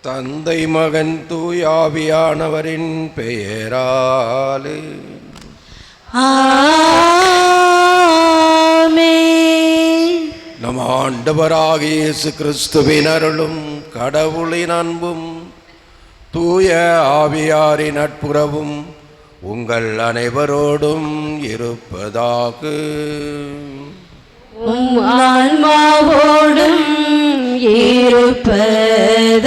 தந்தை மகன் தூயாவியானவரின் பெயராலே ஆமென். நம் ஆண்டவராகிய இயேசு கிறிஸ்துவின் அருளும் கடவுளின் அன்பும் தூய ஆவியாரின் நட்புறவும் உங்கள் அனைவரோடும் இருப்பதாக. உம் ஆன்மாவோடும் இருப்பதாக.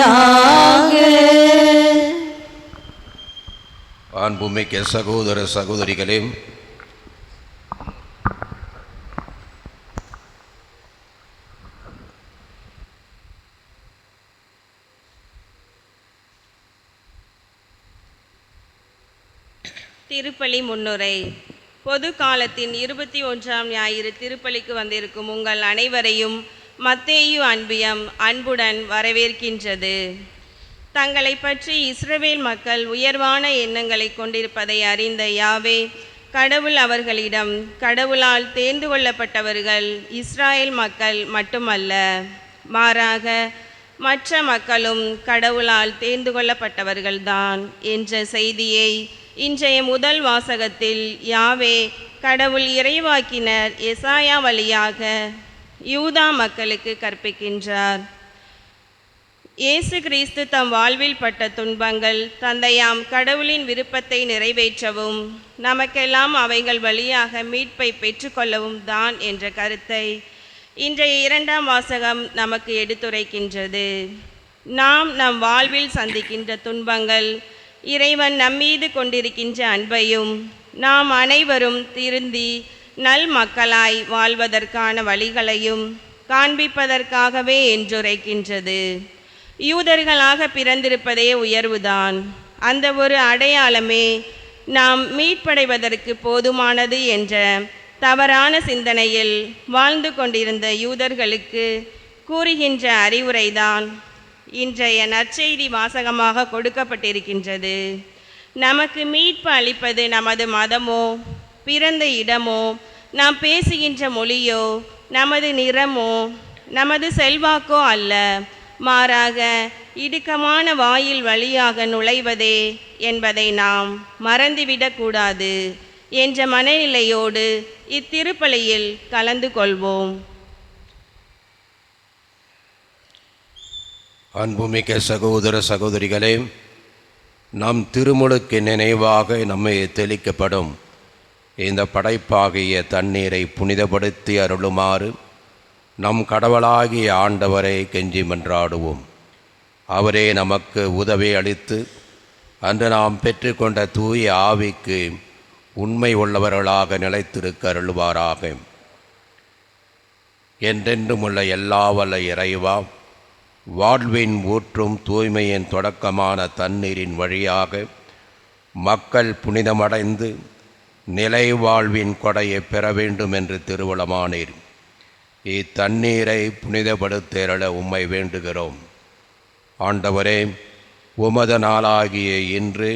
அன்புமிக்க சகோதர சகோதரிகளே, திருப்பலி முன்னுரை. பொது காலத்தின் 21ஆம் ஞாயிறு திருப்பலிக்கு வந்திருக்கும் உங்கள் அனைவரையும் மத்தேயு அன்பியம் அன்புடன் வரவேற்கின்றது. தங்களை பற்றி இஸ்ரவேல் மக்கள் உயர்வான எண்ணங்களை கொண்டிருப்பதை அறிந்த யாவே கடவுள் அவர்களிடம், கடவுளால் தேர்ந்து கொள்ளப்பட்டவர்கள் இஸ்ராயேல் மக்கள் மட்டுமல்ல, மாறாக மற்ற மக்களும் கடவுளால் தேர்ந்து கொள்ளப்பட்டவர்கள்தான் என்ற செய்தியை இன்றைய முதல் வாசகத்தில் யாவே கடவுள் இறைவாக்கினர் எசாயா வழியாக யூதா மக்களுக்கு கற்பிக்கின்றார். இயேசு கிறிஸ்து தம் வாழ்வில் பட்ட துன்பங்கள் தந்தையாம் கடவுளின் விருப்பத்தை நிறைவேற்றவும் நமக்கெல்லாம் அவைகள் வழியாக மீட்பை பெற்றுக்கொள்ளவும் தான் என்ற கருத்தை இன்றைய 2ஆம் வாசகம் நமக்கு எடுத்துரைக்கின்றது. நாம் நம் வாழ்வில் சந்திக்கின்ற துன்பங்கள் இறைவன் நம்மீது கொண்டிருக்கின்ற அன்பையும் நாம் அனைவரும் திருந்தி நல் மக்களாய் வாழ்வதற்கான வழிகளையும் காண்பிப்பதற்காகவே என்றுரைக்கின்றது. யூதர்களாக பிறந்திருப்பதே உயர்வுதான். அந்த ஒரு அடையாளமே நாம் மீட்படைவதற்கு போதுமானது என்ற தவறான சிந்தனையில் வாழ்ந்து கொண்டிருந்த யூதர்களுக்கு கூறுகின்ற அறிவுரைதான் இன்றைய நற்செய்தி வாசகமாக கொடுக்கப்பட்டிருக்கின்றது. நமக்கு மீட்பு அளிப்பது நமது மதமோ, பிறந்த இடமோ, நாம் பேசுகின்ற மொழியோ, நமது நிறமோ, நமது செல்வாக்கோ அல்ல, மாறாக இடுக்கமான வாயில் வழியாக நுழைவதே என்பதை நாம் மறந்துவிடக்கூடாது என்ற மனநிலையோடு இத்திருப்பலியில் கலந்து கொள்வோம். அன்புமிக்க சகோதர சகோதரிகளே, நம் திருமுழுக்கு நினைவாக நம்மை தெளிக்கப்படும் இந்த படைப்பாகிய தண்ணீரை புனிதப்படுத்தி அருளுமாறு நம் கடவுளாகிய ஆண்டவரை கெஞ்சி மன்றாடுவோம். அவரே நமக்கு உதவி அளித்து அன்று நாம் பெற்றுக்கொண்ட தூய ஆவிக்கு உண்மை உள்ளவர்களாக நிலைத்திருக்க அருள்வாராக. என்றென்றும் உள்ள எல்லா வல்ல இறைவா, வாழ்வின் ஊற்றும் தூய்மையின் தொடக்கமான தண்ணீரின் வழியாக மக்கள் புனிதமடைந்து நிலை வாழ்வின் கொடையை பெற வேண்டும் என்று திருவுளமானீர். இத்தண்ணீரை புனிதப்படுத்தேறல உம்மை வேண்டுகிறோம். ஆண்டவரே, உமது நாளாகிய இன்று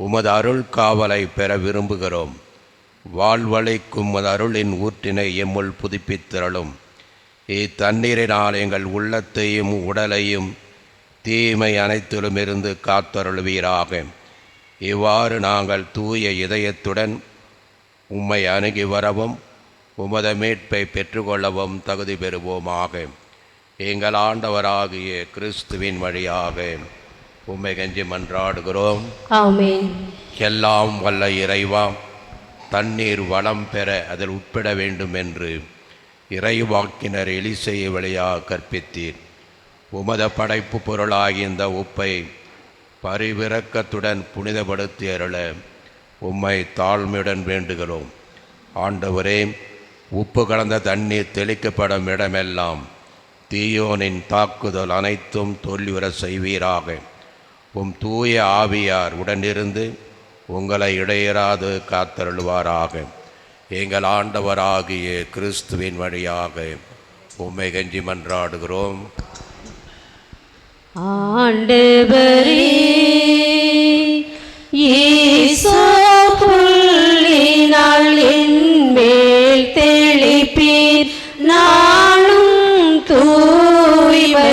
உமது அருள் காவலை பெற விரும்புகிறோம். வாழ்வளிக்கும் உமது அருளின் ஊற்றினை எம்முள் புதுப்பித்திரளும். இத்தண்ணீரினால் எங்கள் உள்ளத்தையும் உடலையும் தீமை அனைத்திலுமிருந்து காத்தருள்வீராக. இவ்வாறு நாங்கள் தூய இதயத்துடன் உம்மை அணுகி வரவும் உமது மீட்பை பெற்றுக்கொள்ளவும் தகுதி பெறுவோமாக. எங்கள் ஆண்டவராகிய கிறிஸ்துவின் வழியாக உம்மை கெஞ்சி மன்றாடுகிறோம். ஆமென். எல்லாம் வல்ல இறைவா, தண்ணீர் வளம் பெற அதில் உட்பட வேண்டும் என்று இறைவாக்கினர் எலிசையை வழியாக கற்பித்தீர். உமத படைப்பு பொருளாகிய இந்த உப்பை பரிவிரக்கத்துடன் புனிதப்படுத்தி அருள உம்மை தாழ்மையுடன் வேண்டுகிறோம். ஆண்டவரே, உப்பு கலந்த தண்ணீர் தெளிக்கப்படும் இடமெல்லாம் தீயோனின் தாக்குதல் அனைத்தும் தோல்வியுற செய்வீராக. உம் தூய ஆவியார் உடனிருந்து உங்களை இடையராது காத்தருள்வாராக. எங்கள் ஆண்டவராகிய கிறிஸ்துவின் வழியாக உம்மை கெஞ்சி மன்றாடுகிறோம். ஆண்டவரே, ஈசோ புள்ளினால் என் மேல் தெளிப்பீர், நானும் தூய்மையாவே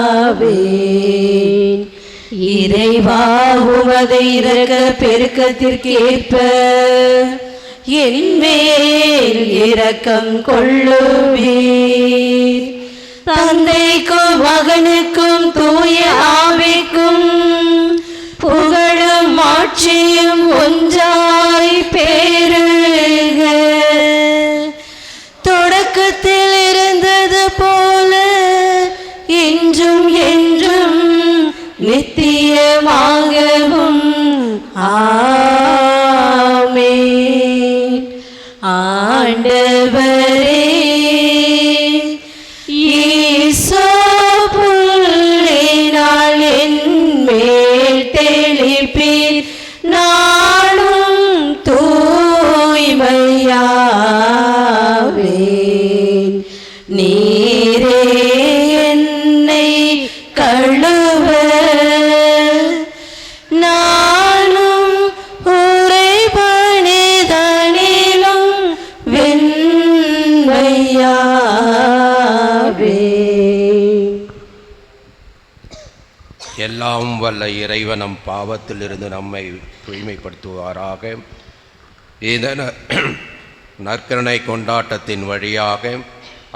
தூய்மையாவேன். இறைவா உமது இரக்க பெருக்கத்திற்கேற்ப என்மேல் இரக்கம் கொள்ளுவீர். தந்தைக்கும் மகனுக்கும் தூய ஆவிக்கும் புகழும் ஆட்சியும் ஒன்றாய் பெருக. தொடக்கத்தில் இருந்தது போல இன்றும் என்றும் நித்தியமாகவும் ஆமென். ஆண்டவரே ஈசோப்புள்ளினால் என்மேல் தெளிப்பீர். நானும் தூய்மையாவேன். நீரே என்னை கழுவ நானும் உறைபணிதனிலும் வெண்மையாவேன். எல்லாம் வல்ல இறைவன் நம் பாவத்திலிருந்து நம்மை தூய்மைப்படுத்துவாராக. இந்த நற்கருணை கொண்டாட்டத்தின் வழியாக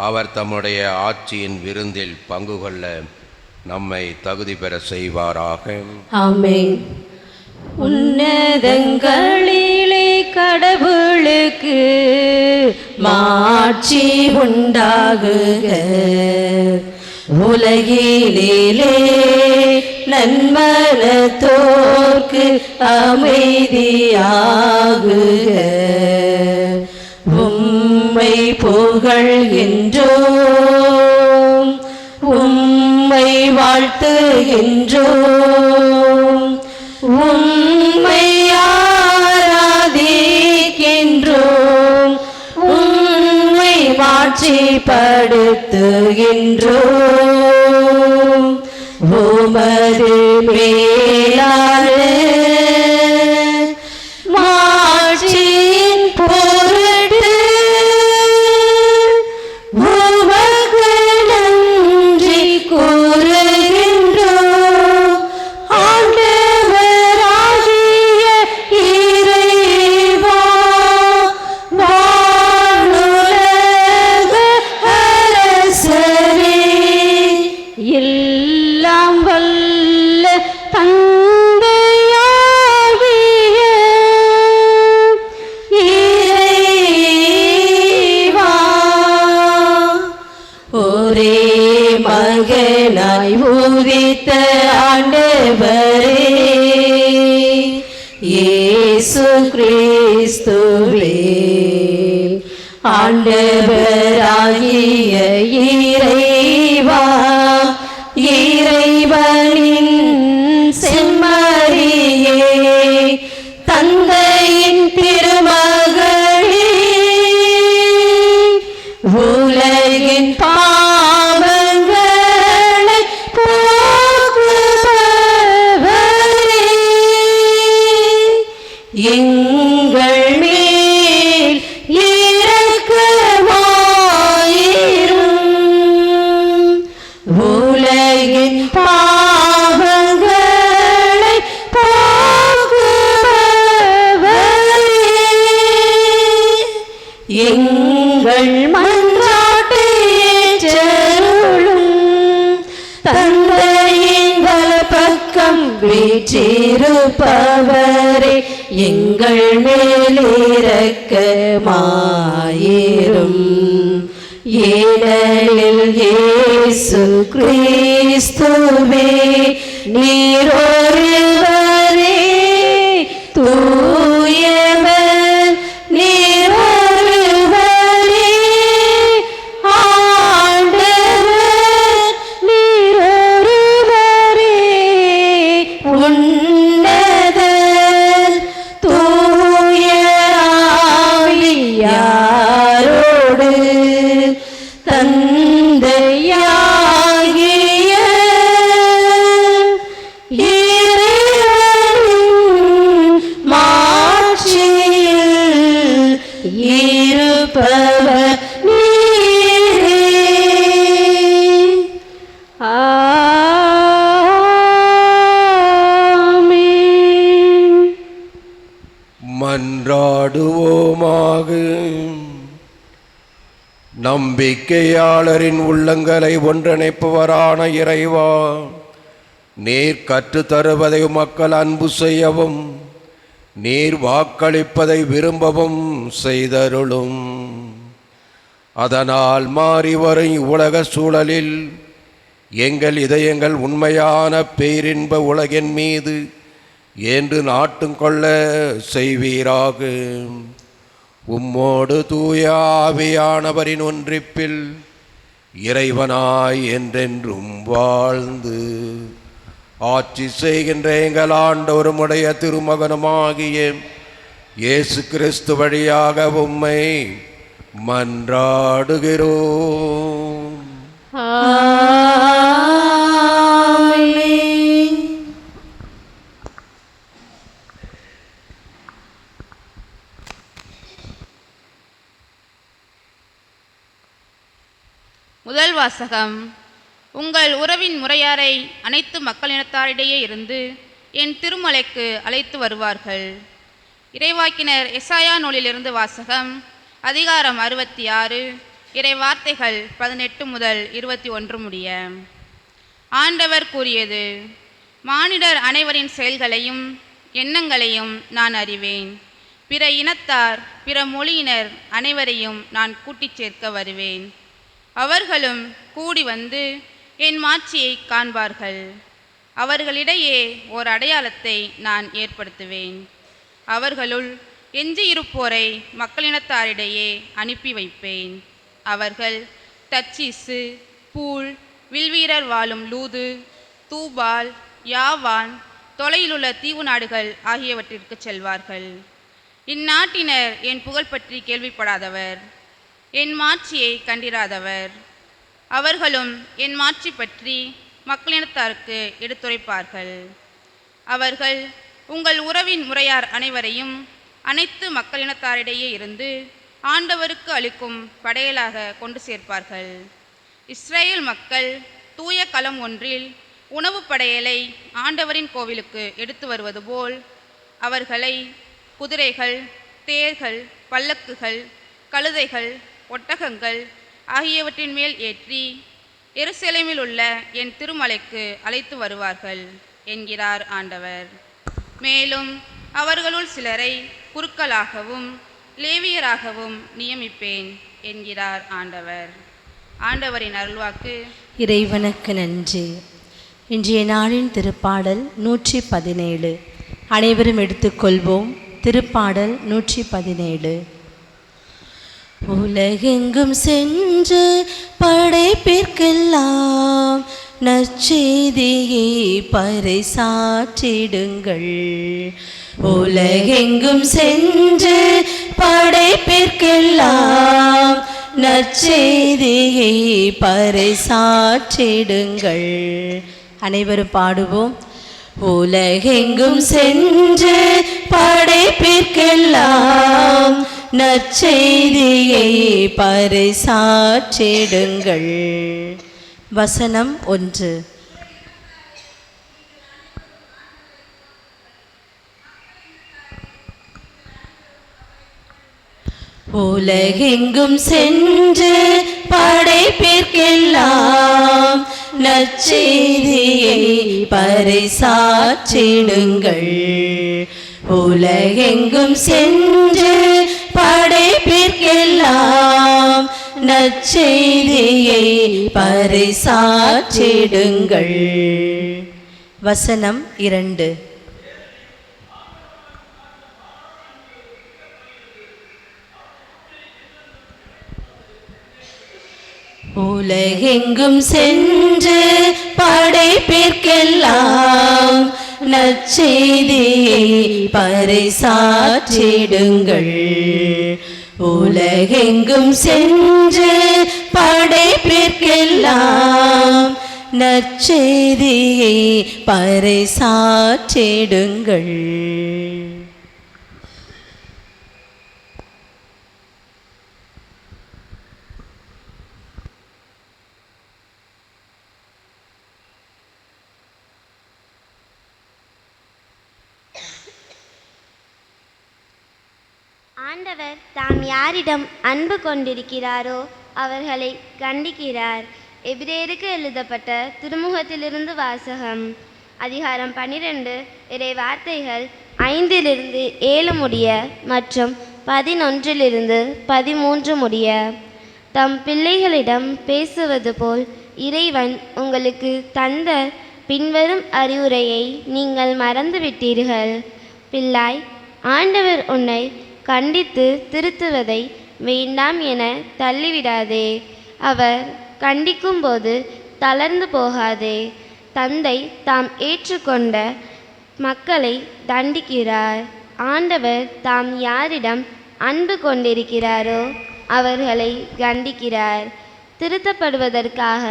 அவர் தம்முடைய ஆட்சியின் விருந்தில் பங்கு கொள்ள நம்மை தகுதி பெற செய்வாராக. ஆமென். உன்னதங்களிலே கடவுளுக்கு மாட்சி உண்டாகுக. உலகிலே நன்மனத்தோர்க்கு அமைதியாகுக. உம்மை புகழ்கின்றோம், உம்மை வாழ்த்துகின்றோம், உம்மை ஆராதிக்கின்றோம், உம்மை மாட்சிப்படுத்துகின்றோம். உமது மேலான மாட்சியின் பொருட்டு உமக்கு நன்றி கூறுகின்றோம். ஆண்டவராகிய இறைவா, வானுலக அரசரே, எல்லாம் வல்ல தந்தையாகிய இறைவா, ஒரே மகனாய் உதித்த ஆண்டவரே இயேசு கிறிஸ்துவே, ஆண்டவராகிய இறைவா, இறைவனின் செம்மறியே, தந்தையின் திருமகளே, உலகின் பாவங்களை போக்குபவரே, எங்கள் மேல் இரக்கமாயிரும். உலகின் பாவங்களை போக்குபவரே, எங்கள் மன்றாட்டை ஏற்றருளும். தந்தையின் வலப்பக்கம் வீற்றிருப்பவரே, எங்கள் மேல் இரக்கமாயிரும். ஏனெனில் இயேசு கிறிஸ்துவே, நீர் ஒருவரே தூயவர், நீர் ஒருவரே ஆண்டவர், நீர் ஒருவரே உன்னதர். தூய ஆவியாரோடு தந்தையாகிய இறைவன் நம்பிக்கையாளரின் உள்ளங்களை ஒன்றிணைப்பவரான இறைவா, நீர் கற்றுத் தருவதை மக்கள் அன்பு செய்யவும் நீர் வாக்களிப்பதை விரும்பவும் செய்தருளும். அதனால் மாறி வரும் உலக சூழலில் எங்கள் இதயங்கள் உண்மையான பேரின்ப உலகின் மீது என்று நாட்டும் கொள்ள செய்வீராக. உம்மோடு தூய ஆவியானவரின் ஒன்றிப்பில் இறைவனாய் என்றென்றும் வாழ்ந்து ஆட்சி செய்கின்ற எங்கள் ஆண்டவருமுடைய திருமகனுமாகிய இயேசு கிறிஸ்து வழியாக உம்மை மன்றாடுகிறோம். ஆமென். முதல் வாசகம். உங்கள் உறவின் முறையாரை அனைத்து மக்களினத்தாரிடையே இருந்து என் திருமலைக்கு அழைத்து வருவார்கள். இறைவாக்கினர் எசாயா நூலிலிருந்து வாசகம். அதிகாரம் 66, இறை வார்த்தைகள் 18 முதல் 21 முடிய. ஆண்டவர் கூறியது: மானிடர் அனைவரின் செயல்களையும் எண்ணங்களையும் நான் அறிவேன். பிற இனத்தார் பிற மொழியினர் அனைவரையும் நான் கூட்டிச் சேர்க்க வருவேன். அவர்களும் கூடி வந்து என் மாட்சியை காண்பார்கள். அவர்களிடையே ஓர் அடையாளத்தை நான் ஏற்படுத்துவேன். அவர்களுள் எஞ்சியிருப்போரை மக்களினத்தாரிடையே அனுப்பி வைப்பேன். அவர்கள் தர்சீசு, பூல், வில்வீரர் வாழும் லூது, தூபால், யாவான், தொலையிலுள்ள தீவு நாடுகள் ஆகியவற்றிற்கு செல்வார்கள். இந்நாட்டினர் என் புகழ் பற்றி கேள்விப்படாதவர், என் மாட்சியை கண்டிராதவர். அவர்களும் என் மாட்சி பற்றி மக்களினத்தாருக்கு எடுத்துரைப்பார்கள். அவர்கள் உங்கள் உறவின் முறையார் அனைவரையும் அனைத்து மக்களினத்தாரிடையே இருந்து ஆண்டவருக்கு அளிக்கும் படையலாக கொண்டு சேர்ப்பார்கள். இஸ்ரேல் மக்கள் தூய களம் ஒன்றில் உணவு படையலை ஆண்டவரின் கோவிலுக்கு எடுத்து வருவது போல் அவர்களை குதிரைகள், தேர்கள், பல்லக்குகள், கழுதைகள், ஒட்டகங்கள் ஆகியவற்றின் மேல் ஏற்றி எருசலேமில் உள்ள என் திருமலைக்கு அழைத்து வருவார்கள் என்கிறார் ஆண்டவர். மேலும் அவர்களுள் சிலரை குருக்களாகவும் லேவியராகவும் நியமிப்பேன் என்கிறார் ஆண்டவர். ஆண்டவரின் அருள்வாக்கு. இறைவனுக்கு நன்றி. இன்றைய நாளின் திருப்பாடல் 117. அனைவரும் எடுத்துக்கொள்வோம். திருப்பாடல் 117. உலகெங்கும் சென்று படைப்பிற்கெல்லாம் நற்செய்தியை பறைசாற்றிடுங்கள். உலகெங்கும் சென்று படைப்பிற்கெல்லாம் நற்செய்தியை பறைசாற்றிடுங்கள். அனைவரும் பாடுவோம். உலகெங்கும் சென்று படைப்பிற்கெல்லாம் நற்செய்தியை பறைசாற்றிடுங்கள். வசனம் 1. உலகெங்கும் சென்று படைப்பிற்கெல்லாம் நற்செய்தியை பறைசாற்றிடுங்கள். உலகெங்கும் சென்று படைப்பிற்கெல்லாம் நற்செய்தியை பறைசாற்றிடுங்கள். வசனம் 2. உலகெங்கும் சென்று படைப்பிற்கெல்லாம் நற்செய்தியை பறைசாற்றிடுங்கள். உலகெங்கும் சென்று படைப்பிற்கெல்லாம் நற்செய்தியை பறைசாற்றிடுங்கள். ஆண்டவர் தாம் யாரிடம் அன்பு கொண்டிருக்கிறாரோ அவர்களை கண்டிக்கிறார். எபிரேயருக்கு எழுதப்பட்ட திருமுகத்திலிருந்து வாசகம். அதிகாரம் 12 இறை வார்த்தைகள் 5-7 முடிய மற்றும் 11-13 முடிய. தம் பிள்ளைகளிடம் பேசுவது போல் இறைவன் உங்களுக்கு தந்த பின்வரும் அறிவுரையை நீங்கள் மறந்துவிட்டீர்கள். பிள்ளாய், ஆண்டவர் உன்னை கண்டித்து திருத்துவதை வேண்டாம் என தள்ளிவிடாதே. அவர் கண்டிக்கும்போது தளர்ந்து போகாதே. தந்தை தாம் ஏற்றுக்கொண்ட மக்களை தண்டிக்கிறார். ஆண்டவர் தாம் யாரிடம் அன்பு கொண்டிருக்கிறாரோ அவர்களை கண்டிக்கிறார். திருத்தப்படுவதற்காக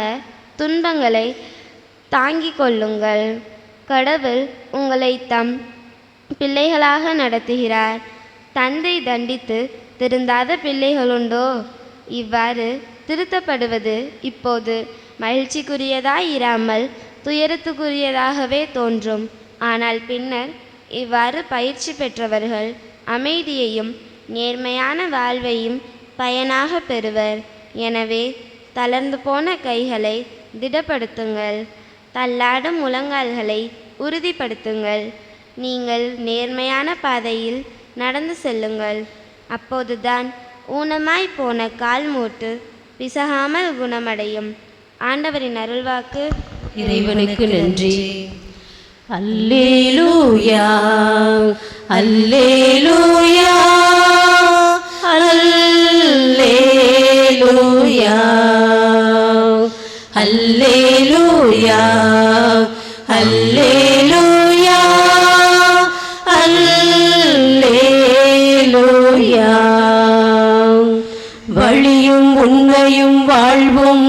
துன்பங்களை தாங்கிக் கொள்ளுங்கள். கடவுள் உங்களை தம் பிள்ளைகளாக நடத்துகிறார். தந்தை தண்டித்து திருந்தாத பிள்ளைகளுண்டோ? இவ்வாறு திருத்தப்படுவது இப்போது மகிழ்ச்சிக்குரியதாயிராமல் துயரத்துக்குரியதாகவே தோன்றும். ஆனால் பின்னர் இவ்வாறு பயிற்சி பெற்றவர்கள் அமைதியையும் நேர்மையான வாழ்வையும் பயனாக பெறுவர். எனவே தளர்ந்து போன கைகளை திடப்படுத்துங்கள், தள்ளாடும் முழங்கால்களை உறுதிப்படுத்துங்கள். நீங்கள் நேர்மையான பாதையில் நடந்து செல்லுங்கள். அப்போதுதான் ஊனமாய் போன கால் மூட்டு பிசகாமல் குணமடையும். ஆண்டவரின் அருள்வாக்கு. இறைவனுக்கு நன்றி. அல்லேலூயா, அல்லேலூயா, அல்லேலூயா, அல்லேலூயா, அல்லேலூயா, அல்லேலூயா. வழியும் உண்மையும் வாழ்வும்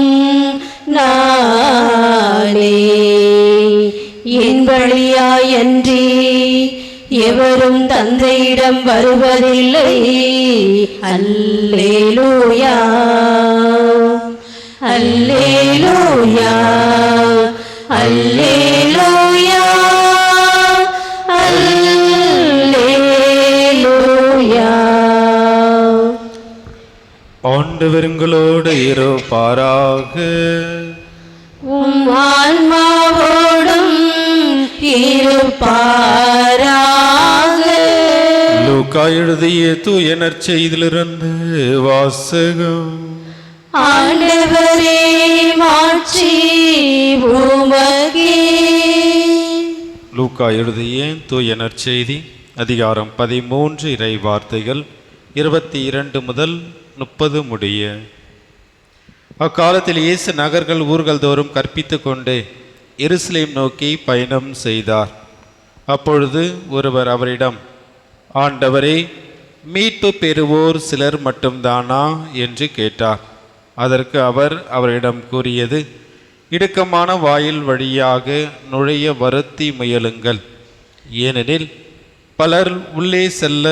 நானே, என் வழியாயன்றி எவரும் தந்தையிடம் வருவதில்லை. அல்லேலூயா, அல்லேலூயா, அல்லேலூயா, அல்லேலூயா. ஆண்டவர்களோடு இருப்பாராக. உம் ஆன்மாவோடும் இருப்பாராக. லூக்கா எழுதிய தூய நற்செய்தியிலிருந்து வாசகம். ஆண்டவரே, மாட்சி உமக்கே. லூக்கா எழுதிய தூய நற்செய்தி அதிகாரம் 13 இறை வார்த்தைகள் 22 முதல் 30 முடிய. அக்காலத்தில் இயேசு நகர்கள் ஊர்கள் தோறும் கற்பித்து கொண்டு எருசலேம் நோக்கி பயணம் செய்தார். அப்பொழுது ஒருவர் அவரிடம், ஆண்டவரே, மீட்பு பெறுவோர் சிலர் மட்டும்தானா என்று கேட்டார். அதற்கு அவர் அவரிடம் கூறியது, இடுக்கமான வாயில் வழியாக நுழைய வருத்தி முயலுங்கள். ஏனெனில் பலர் உள்ளே செல்ல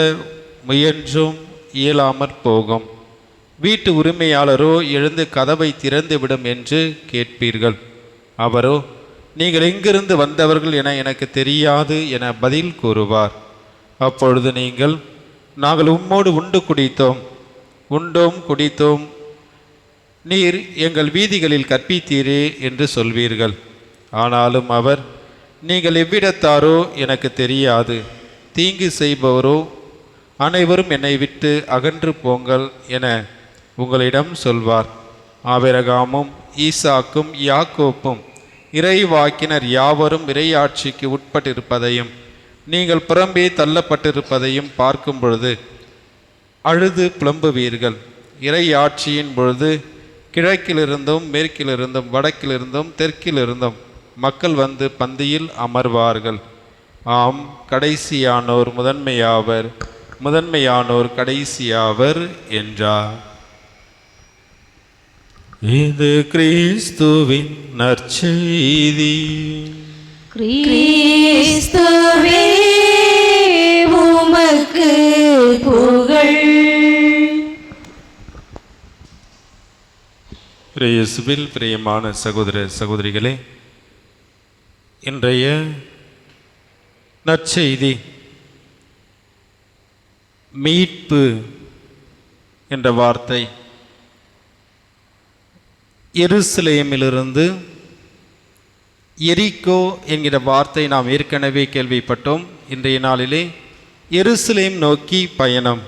முயன்றும் இயலாமற் போகும். வீட்டு உரிமையாளரோ எழுந்து கதவை திறந்துவிடும் என்று கேட்பீர்கள். அவரோ, நீங்கள் எங்கிருந்து வந்தவர்கள் என எனக்கு தெரியாது என பதில் கூறுவார். அப்பொழுது நீங்கள், நாங்கள் உம்மோடு உண்டோம் குடித்தோம், நீர் எங்கள் வீதிகளில் கற்பித்தீரே என்று சொல்வீர்கள். ஆனாலும் அவர், நீங்கள் எவ்விடத்தாரோ எனக்கு தெரியாது, தீங்கு செய்பவரோ அனைவரும் என்னை விட்டு அகன்று போங்கள் என உங்களிடம் சொல்வார். ஆபிரகாமும் ஈசாக்கும் யாக்கோப்பும் இறைவாக்கினர் யாவரும் இறையாட்சிக்கு உட்பட்டிருப்பதையும் நீங்கள் புறம்பே தள்ளப்பட்டிருப்பதையும் பார்க்கும் பொழுது அழுது புலம்புவீர்கள். இறையாட்சியின் பொழுது கிழக்கிலிருந்தும் மேற்கிலிருந்தும் வடக்கிலிருந்தும் தெற்கிலிருந்தும் மக்கள் வந்து பந்தியில் அமர்வார்கள். ஆம், கடைசியானோர் முதன்மையாவர், முதன்மையானோர் கடைசியாவர் என்றார். இது கிறிஸ்துவின் நற்செய்தி. கிறிஸ்துவே, உமக்கு புகழ். இயேசுவில் பிரியமான சகோதர சகோதரிகளே, இன்றைய நற்செய்தி மீட்பு என்ற வார்த்தை எருசலேமிலிருந்து எரிகோ என்கிற வார்த்தை நாம் ஏற்கனவே கேள்விப்பட்டோம். இன்றைய நாளிலே எருசலேம் நோக்கி பயணம்,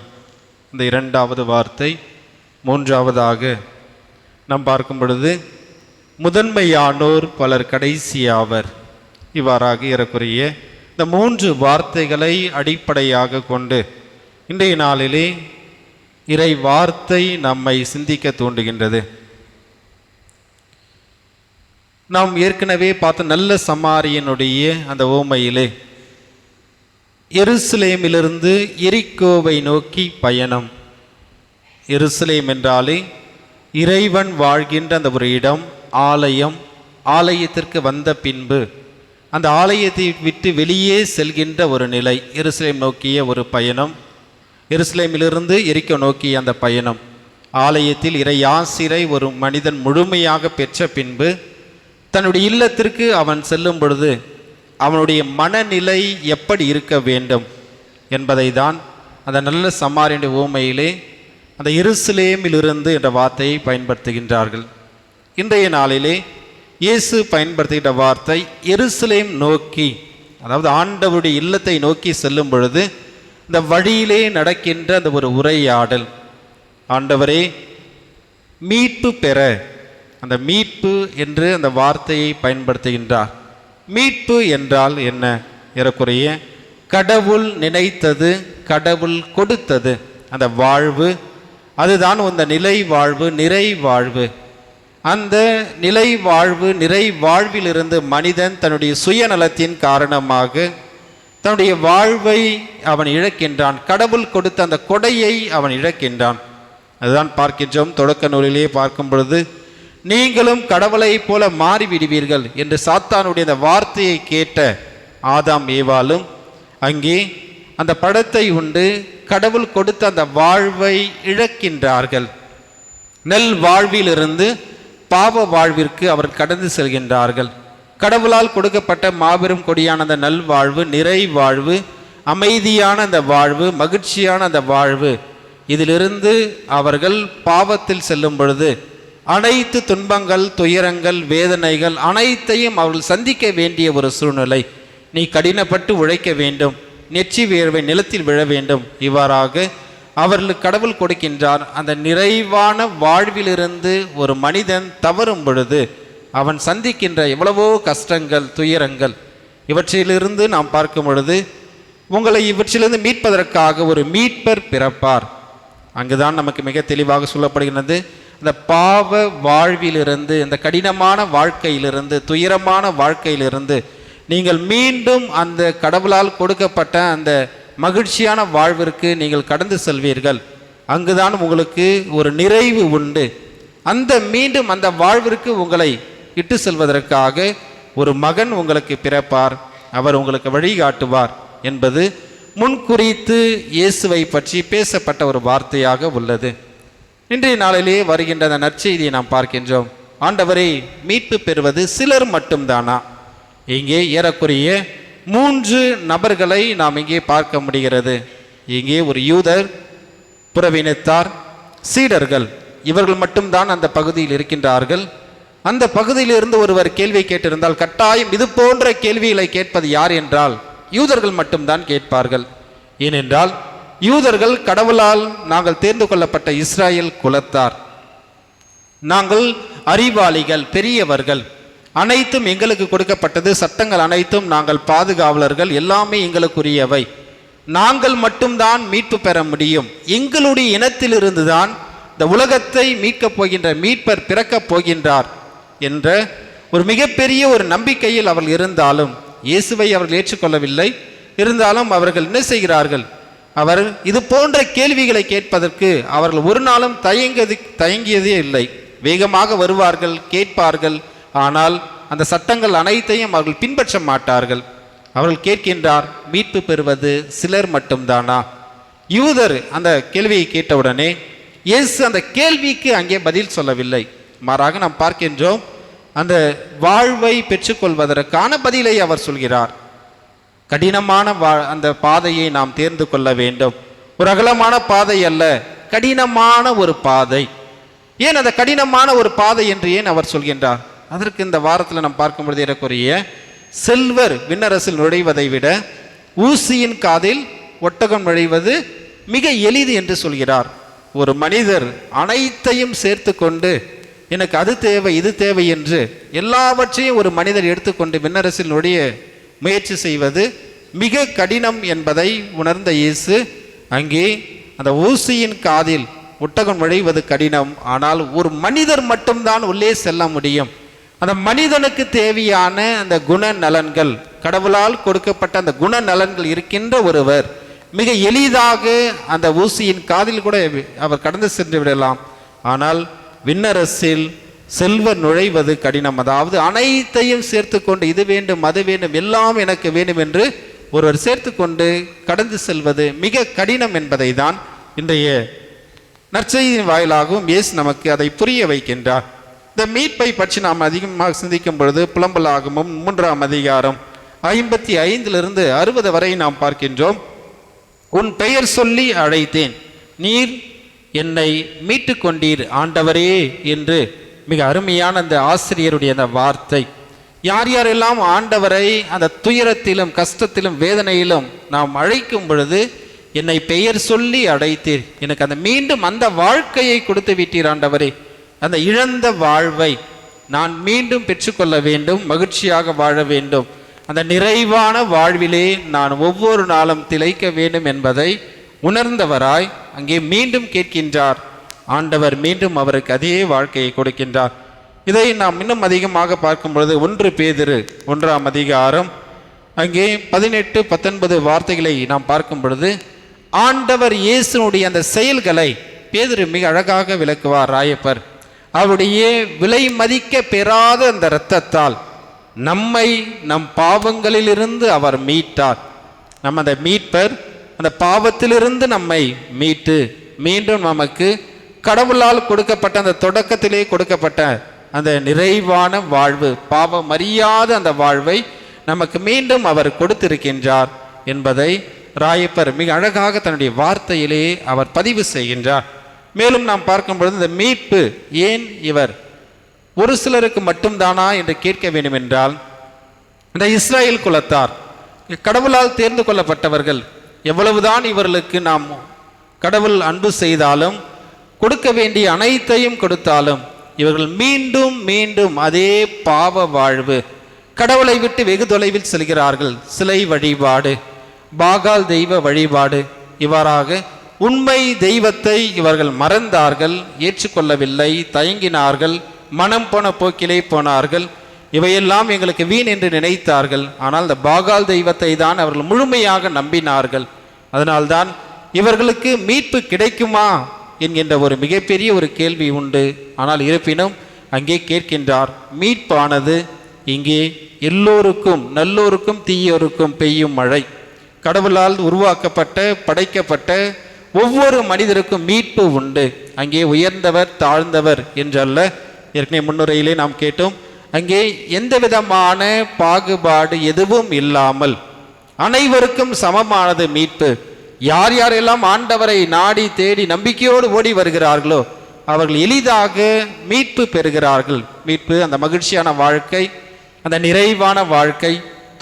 இந்த இரண்டாவது வார்த்தை. மூன்றாவதாக நாம் பார்க்கும் பொழுது முதன்மையானோர் பலர் கடைசியாவர். இவ்வாறாக ஏறக்குறைய இந்த மூன்று வார்த்தைகளை அடிப்படையாக கொண்டு இன்றைய நாளிலே இறை வார்த்தை நம்மை சிந்திக்க தூண்டுகின்றது. நாம் ஏற்கனவே பார்த்த நல்ல சமாரியனுடைய அந்த ஓமையிலே எருசலேமிலிருந்து எரிகோவை நோக்கி பயணம். எருசலேம் என்றாலே இறைவன் வாழ்கின்ற அந்த ஒரு இடம், ஆலயம். ஆலயத்திற்கு வந்த பின்பு அந்த ஆலயத்தை விட்டு வெளியே செல்கின்ற ஒரு நிலை, எருசலேம் நோக்கிய ஒரு பயணம். எருசலேமிலிருந்து எரிகோ நோக்கிய அந்த பயணம். ஆலயத்தில் இறையாசிரை ஒரு மனிதன் முழுமையாக பெற்ற பின்பு தன்னுடைய இல்லத்திற்கு அவன் செல்லும் பொழுது அவனுடைய மனநிலை எப்படி இருக்க வேண்டும் என்பதை தான் அந்த நல்ல சமாரியனுடைய ஊமையிலே அந்த எருசலேமிலிருந்து என்ற வார்த்தையை பயன்படுத்துகின்றார்கள். இன்றைய நாளிலே இயேசு பயன்படுத்துகின்ற வார்த்தை எருசலேம் நோக்கி, அதாவது ஆண்டவருடைய இல்லத்தை நோக்கி செல்லும் பொழுது இந்த வழியிலே நடக்கின்ற அந்த ஒரு உரையாடல். ஆண்டவரே மீட்பு பெற, அந்த மீட்பு என்று அந்த வார்த்தையை பயன்படுத்துகின்றார். மீட்பு என்றால் என்ன? ஏறக்குறைய கடவுள் நினைத்தது, கடவுள் கொடுத்தது அந்த வாழ்வு, அதுதான் அந்த நிலை வாழ்வு, நிறை வாழ்வு. அந்த நிலை வாழ்வு, நிறை வாழ்விலிருந்து மனிதன் தன்னுடைய சுயநலத்தின் காரணமாக தன்னுடைய வாழ்வை அவன் இழக்கின்றான். கடவுள் கொடுத்த அந்த கொடையை அவன் இழக்கின்றான். அதுதான் பார்க்கின்றோம். தொடக்க நூலிலே பார்க்கும் பொழுது நீங்களும் கடவுளை போல மாறிவிடுவீர்கள் என்று சாத்தானுடைய அந்த வார்த்தையை கேட்ட ஆதாம் ஏவாளும் அங்கே அந்த பழத்தை உண்டு கடவுள் கொடுத்த அந்த வாழ்வை இழக்கின்றார்கள். நல் வாழ்விலிருந்து பாவ வாழ்விற்கு அவர் கடந்து செல்கின்றார்கள். கடவுளால் கொடுக்கப்பட்ட மாபெரும் கொடியான அந்த நல்வாழ்வு, நிறை வாழ்வு, அமைதியான அந்த வாழ்வு, மகிழ்ச்சியான அந்த வாழ்வு, இதிலிருந்து அவர்கள் பாவத்தில் செல்லும் பொழுது அனைத்து துன்பங்கள், துயரங்கள், வேதனைகள் அனைத்தையும் அவர்கள் சந்திக்க வேண்டிய ஒரு சூழ்நிலை. நீ கடினப்பட்டு உழைக்க வேண்டும், நெற்றி வேர்வை நிலத்தில் விழ வேண்டும். இவ்வாறாக அவர்களுக்கு கடவுள் கொடுக்கின்றார். அந்த நிறைவான வாழ்விலிருந்து ஒரு மனிதன் தவறும் பொழுது அவன் சந்திக்கின்ற எவ்வளவோ கஷ்டங்கள், துயரங்கள், இவற்றிலிருந்து நாம் பார்க்கும் பொழுது உங்களை இவற்றிலிருந்து மீட்பதற்காக ஒரு மீட்பர் பிறப்பார். அங்குதான் நமக்கு மிக தெளிவாக சொல்லப்படுகிறது. அந்த பாவ வாழ்விலிருந்து, அந்த கடினமான வாழ்க்கையிலிருந்து, துயரமான வாழ்க்கையிலிருந்து நீங்கள் மீண்டும் அந்த கடவுளால் கொடுக்கப்பட்ட அந்த மகிழ்ச்சியான வாழ்விற்கு நீங்கள் கடந்து செல்வீர்கள். அங்குதான் உங்களுக்கு ஒரு நிறைவு உண்டு. அந்த மீண்டும் அந்த வாழ்விற்கு உங்களை இட்டு செல்வதற்காக ஒரு மகன் உங்களுக்கு பிறப்பார், அவர் உங்களுக்கு வழிகாட்டுவார் என்பது முன்குறித்து இயேசுவை பற்றி பேசப்பட்ட ஒரு வார்த்தையாக உள்ளது. இன்றைய நாளிலே வருகின்ற அந்த நற்செய்தியை நாம் பார்க்கின்றோம். ஆண்டவரை மீட்பு பெறுவது சிலர் மட்டும்தானா? இங்கே ஏறக்குறைய 3 நபர்களை நாம் இங்கே பார்க்க முடிகிறது. இங்கே ஒரு யூதர், புறவினத்தார், சீடர்கள், இவர்கள் மட்டும்தான் அந்த பகுதியில் இருக்கின்றார்கள். அந்த பகுதியிலிருந்து ஒருவர் கேள்வி கேட்டிருந்தால் கட்டாயம் இது போன்ற கேள்விகளை கேட்பது யார் என்றால் யூதர்கள் மட்டும்தான் கேட்பார்கள். ஏனென்றால் யூதர்கள் கடவுளால் நாங்கள் தேர்ந்து கொள்ளப்பட்ட இஸ்ராயேல் குலத்தார், நாங்கள் அறிவாளிகள், பெரியவர்கள், அனைத்தும் எங்களுக்கு கொடுக்கப்பட்டது, சட்டங்கள் அனைத்தும் நாங்கள் பாதுகாவலர்கள், எல்லாமே எங்களுக்குரியவை, நாங்கள் மட்டும்தான் மீட்பு பெற முடியும், எங்களுடைய இனத்திலிருந்து தான் இந்த உலகத்தை மீட்கப் போகின்ற மீட்பர் பிறக்கப் போகின்றார் என்ற ஒரு மிகப்பெரிய ஒரு நம்பிக்கையில் அவர்கள் இருந்தாலும் இயேசுவை அவர்கள் ஏற்றுக்கொள்ளவில்லை. இருந்தாலும் அவர்கள் என்ன செய்கிறார்கள்? அவர் இது போன்ற கேள்விகளை கேட்பதற்கு அவர்கள் ஒரு நாளும் தயங்கியதே இல்லை. வேகமாக வருவார்கள், கேட்பார்கள். ஆனால் அந்த சட்டங்கள் அனைத்தையும் அவர்கள் பின்பற்ற மாட்டார்கள். அவர்கள் கேட்கின்றார், மீட்பு பெறுவது சிலர் மட்டும்தானா? யூதர் அந்த கேள்வியை கேட்டவுடனே இயேசு அந்த கேள்விக்கு அங்கே பதில் சொல்லவில்லை. மாறாக நாம் பார்க்கின்றோம், அந்த வாழ்வை பெற்றுக்கொள்வதற்கான பதிலை அவர் சொல்கிறார். கடினமான அந்த பாதையை நாம் தேர்ந்து கொள்ள வேண்டும். ஒரு அகலமான பாதை அல்ல, கடினமான ஒரு பாதை. ஏன் அந்த கடினமான ஒரு பாதை என்று ஏன் அவர் சொல்கின்றார்? அதற்கு இந்த வாரத்தில் நாம் பார்க்கும் பொழுது ஏறக்குறைய செல்வர் விண்ணரசில் நுழைவதை விட ஊசியின் காதில் ஒட்டகம் நுழைவது மிக எளிது என்று சொல்கிறார். ஒரு மனிதர் அனைத்தையும் சேர்த்து கொண்டு எனக்கு அது தேவை இது தேவை என்று எல்லாவற்றையும் ஒரு மனிதர் எடுத்துக்கொண்டு விண்ணரசில் நுழைய முயற்சி செய்வது மிக கடினம் என்பதை உணர்ந்த இயேசு அங்கே அந்த ஊசியின் காதில் ஒட்டகம் நுழைவது கடினம், ஆனால் ஒரு மனிதர் மட்டும்தான் உள்ளே செல்ல முடியும். அந்த மனிதனுக்கு தேவையான அந்த குணநலன்கள், கடவுளால் கொடுக்கப்பட்ட அந்த குணநலன்கள் இருக்கின்ற ஒருவர் மிக எளிதாக அந்த ஊசியின் காதில் கூட அவர் கடந்து சென்று விடலாம். ஆனால் விண்ணரசில் செல்வர் நுழைவது கடினம். அதாவது அனைத்தையும் சேர்த்து கொண்டு இது வேண்டும் அது வேண்டும் எல்லாம் எனக்கு வேண்டும் என்று ஒருவர் சேர்த்து கொண்டு கடந்து செல்வது மிக கடினம் என்பதை தான் இன்றைய நற்செய்தியின் வாயிலாகவும் இயேசு நமக்கு அதை புரிய வைக்கின்றார். இந்த மீட்பை பற்றி நாம் அதிகமாக சிந்திக்கும் பொழுது புலம்பலாகமும் 3ஆம் அதிகாரம் 55 60 வரை நாம் பார்க்கின்றோம். உன் பெயர் சொல்லி அழைத்தேன், நீர் என்னை மீட்டு கொண்டீர் ஆண்டவரே என்று மிக அருமையான அந்த ஆசிரியருடைய அந்த வார்த்தை. யார் யாரெல்லாம் ஆண்டவரை அந்த துயரத்திலும் கஷ்டத்திலும் வேதனையிலும் நாம் அழைக்கும் பொழுது என்னை பெயர் சொல்லி அழைத்தீர், எனக்கு அந்த மீண்டும் அந்த வாழ்க்கையை கொடுத்து விட்டீர் ஆண்டவரே, அந்த இழந்த வாழ்வை நான் மீண்டும் பெற்றுக்கொள்ள வேண்டும், மகிழ்ச்சியாக வாழ வேண்டும், அந்த நிறைவான வாழ்விலே நான் ஒவ்வொரு நாளும் திளைக்க வேண்டும் என்பதை உணர்ந்தவராய் அங்கே மீண்டும் கேட்கின்றார். ஆண்டவர் மீண்டும் அவருக்கு அதே வாழ்க்கையை கொடுக்கின்றார். இதை நாம் இன்னும் அதிகமாக பார்க்கும் பொழுது 1 பேதுரு 1ஆம் அதிகாரம் அங்கே 18 19 வார்த்தைகளை நாம் பார்க்கும் பொழுது ஆண்டவர் இயேசுனுடைய அந்த செயல்களை பேதுரு மிக அழகாக விளக்குவார் ராயப்பர். அவருடைய விலை மதிக்க பெறாத அந்த இரத்தத்தால் நம்மை நம் பாவங்களிலிருந்து அவர் மீட்டார். நம்ம அந்த மீட்பர் அந்த பாவத்திலிருந்து நம்மை மீட்டு மீண்டும் நமக்கு கடவுளால் கொடுக்கப்பட்ட அந்த தொடக்கத்திலே கொடுக்கப்பட்ட அந்த நிறைவான வாழ்வு, பாவம் அறியாத அந்த வாழ்வை நமக்கு மீண்டும் அவர் கொடுத்திருக்கின்றார் என்பதை ராயப்பர் மிக அழகாக தன்னுடைய வார்த்தையிலே அவர் பதிவு செய்கின்றார். மேலும் நாம் பார்க்கும் பொழுது இந்த மீட்பு ஏன் இவர் ஒரு சிலருக்கு மட்டும்தானா என்று கேட்க வேண்டும் என்றால், இந்த இஸ்ராயேல் குலத்தார் கடவுளால் தேர்ந்து கொள்ளப்பட்டவர்கள், எவ்வளவுதான் இவர்களுக்கு நாம் கடவுள் அன்பு செய்தாலும் கொடுக்க வேண்டிய அனைத்தையும் கொடுத்தாலும் இவர்கள் மீண்டும் மீண்டும் அதே பாவ வாழ்வு, கடவுளை விட்டு வெகு தொலைவில் செல்கிறார்கள். சிலை வழிபாடு, பாகால் தெய்வ வழிபாடு, இவ்வாறாக உண்மை தெய்வத்தை இவர்கள் மறந்தார்கள், ஏற்றுக்கொள்ளவில்லை, தயங்கினார்கள், மனம் போன போக்கிலே போனார்கள். இவையெல்லாம் எங்களுக்கு வீண் என்று நினைத்தார்கள். ஆனால் இந்த பாகால் தெய்வத்தை தான் அவர்கள் முழுமையாக நம்பினார்கள். அதனால்தான் இவர்களுக்கு மீட்பு கிடைக்குமா என்கின்ற ஒரு மிகப்பெரிய ஒரு கேள்வி உண்டு. ஆனால் இருப்பினும் அங்கே கேட்கின்றார், மீட்பானது இங்கே எல்லோருக்கும், நல்லோருக்கும் தீயோருக்கும் பெய்யும் மழை. கடவுளால் உருவாக்கப்பட்ட படைக்கப்பட்ட ஒவ்வொரு மனிதருக்கும் மீட்பு உண்டு. அங்கே உயர்ந்தவர் தாழ்ந்தவர் என்றல்ல. ஏற்கனவே முன்னுரையிலே நாம் கேட்டோம், அங்கே எந்த விதமான பாகுபாடு எதுவும் இல்லாமல் அனைவருக்கும் சமமானது மீட்பு. யார் யாரெல்லாம் ஆண்டவரை நாடி தேடி நம்பிக்கையோடு ஓடி வருகிறார்களோ அவர்கள் எளிதாக மீட்பு பெறுகிறார்கள். மீட்பு அந்த மகிழ்ச்சியான வாழ்க்கை, அந்த நிறைவான வாழ்க்கை,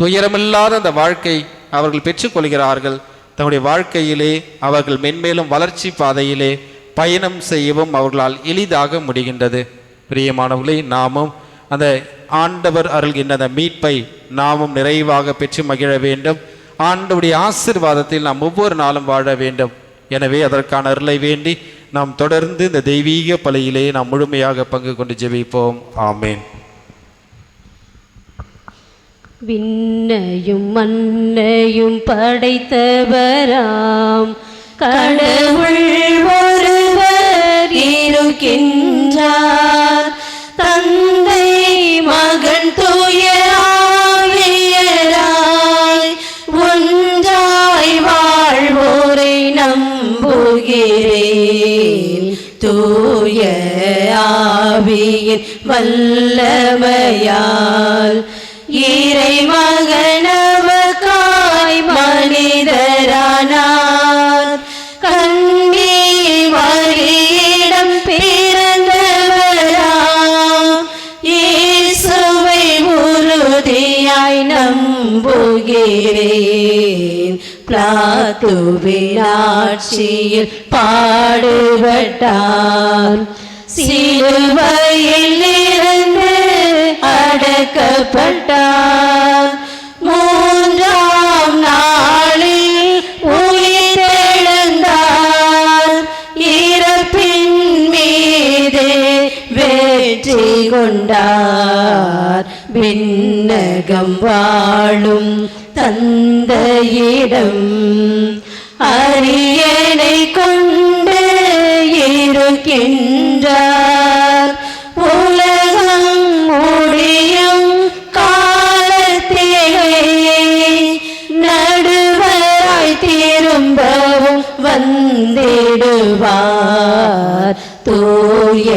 துயரமில்லாத அந்த வாழ்க்கை அவர்கள் பெற்றுக்கொள்கிறார்கள். தன்னுடைய வாழ்க்கையிலே அவர்கள் மென்மேலும் வளர்ச்சி பாதையிலே பயணம் செய்யவும் அவர்களால் எளிதாக முடிகின்றது. பிரியமானவர்களே, நாமும் அந்த ஆண்டவர் அருள்கின்ற அந்த மீட்பை நாமும் நிறைவாக பெற்று மகிழ வேண்டும். ஆண்டவருடைய ஆசீர்வாதத்தில் நாம் ஒவ்வொரு நாளும் வாழ வேண்டும். எனவே அதற்கான அருளை வேண்டி நாம் தொடர்ந்து இந்த தெய்வீக பலியிலே நாம் முழுமையாக பங்கு கொண்டு ஜெபிப்போம். ஆமேன். விண்ணையும் மண்ணையும் படைத்தவராம் கடவுள் ஒருவர் இருக்கின்றார். தந்தை மகன் தூய ஆவியராய் ஒன்றாய் வாழ்வோரை நம்புகிறேன். தூய ஆவியின் வல்லமையால் இறைமகனவர்க்காய் மனிதரானார். கன்னி மரியிடம் பிறந்த பிளாத்துவின் ஆட்சியில் பாடுபட்டார். சிலுவையில் இருந்து அடக்கப்பட்டார். மூன்றாம் நாளில் உயிர்த்தெழுந்தார். இறப்பின் மீது வெற்றி கொண்டார். விண்ணகம் வாழும் தந்தையிடம் அரியணை கொண்டு இருக்கின்றார். உலகம் முடியும் காலத்திலே நடுவராய் திரும்பவும் வந்திடுவார். தூய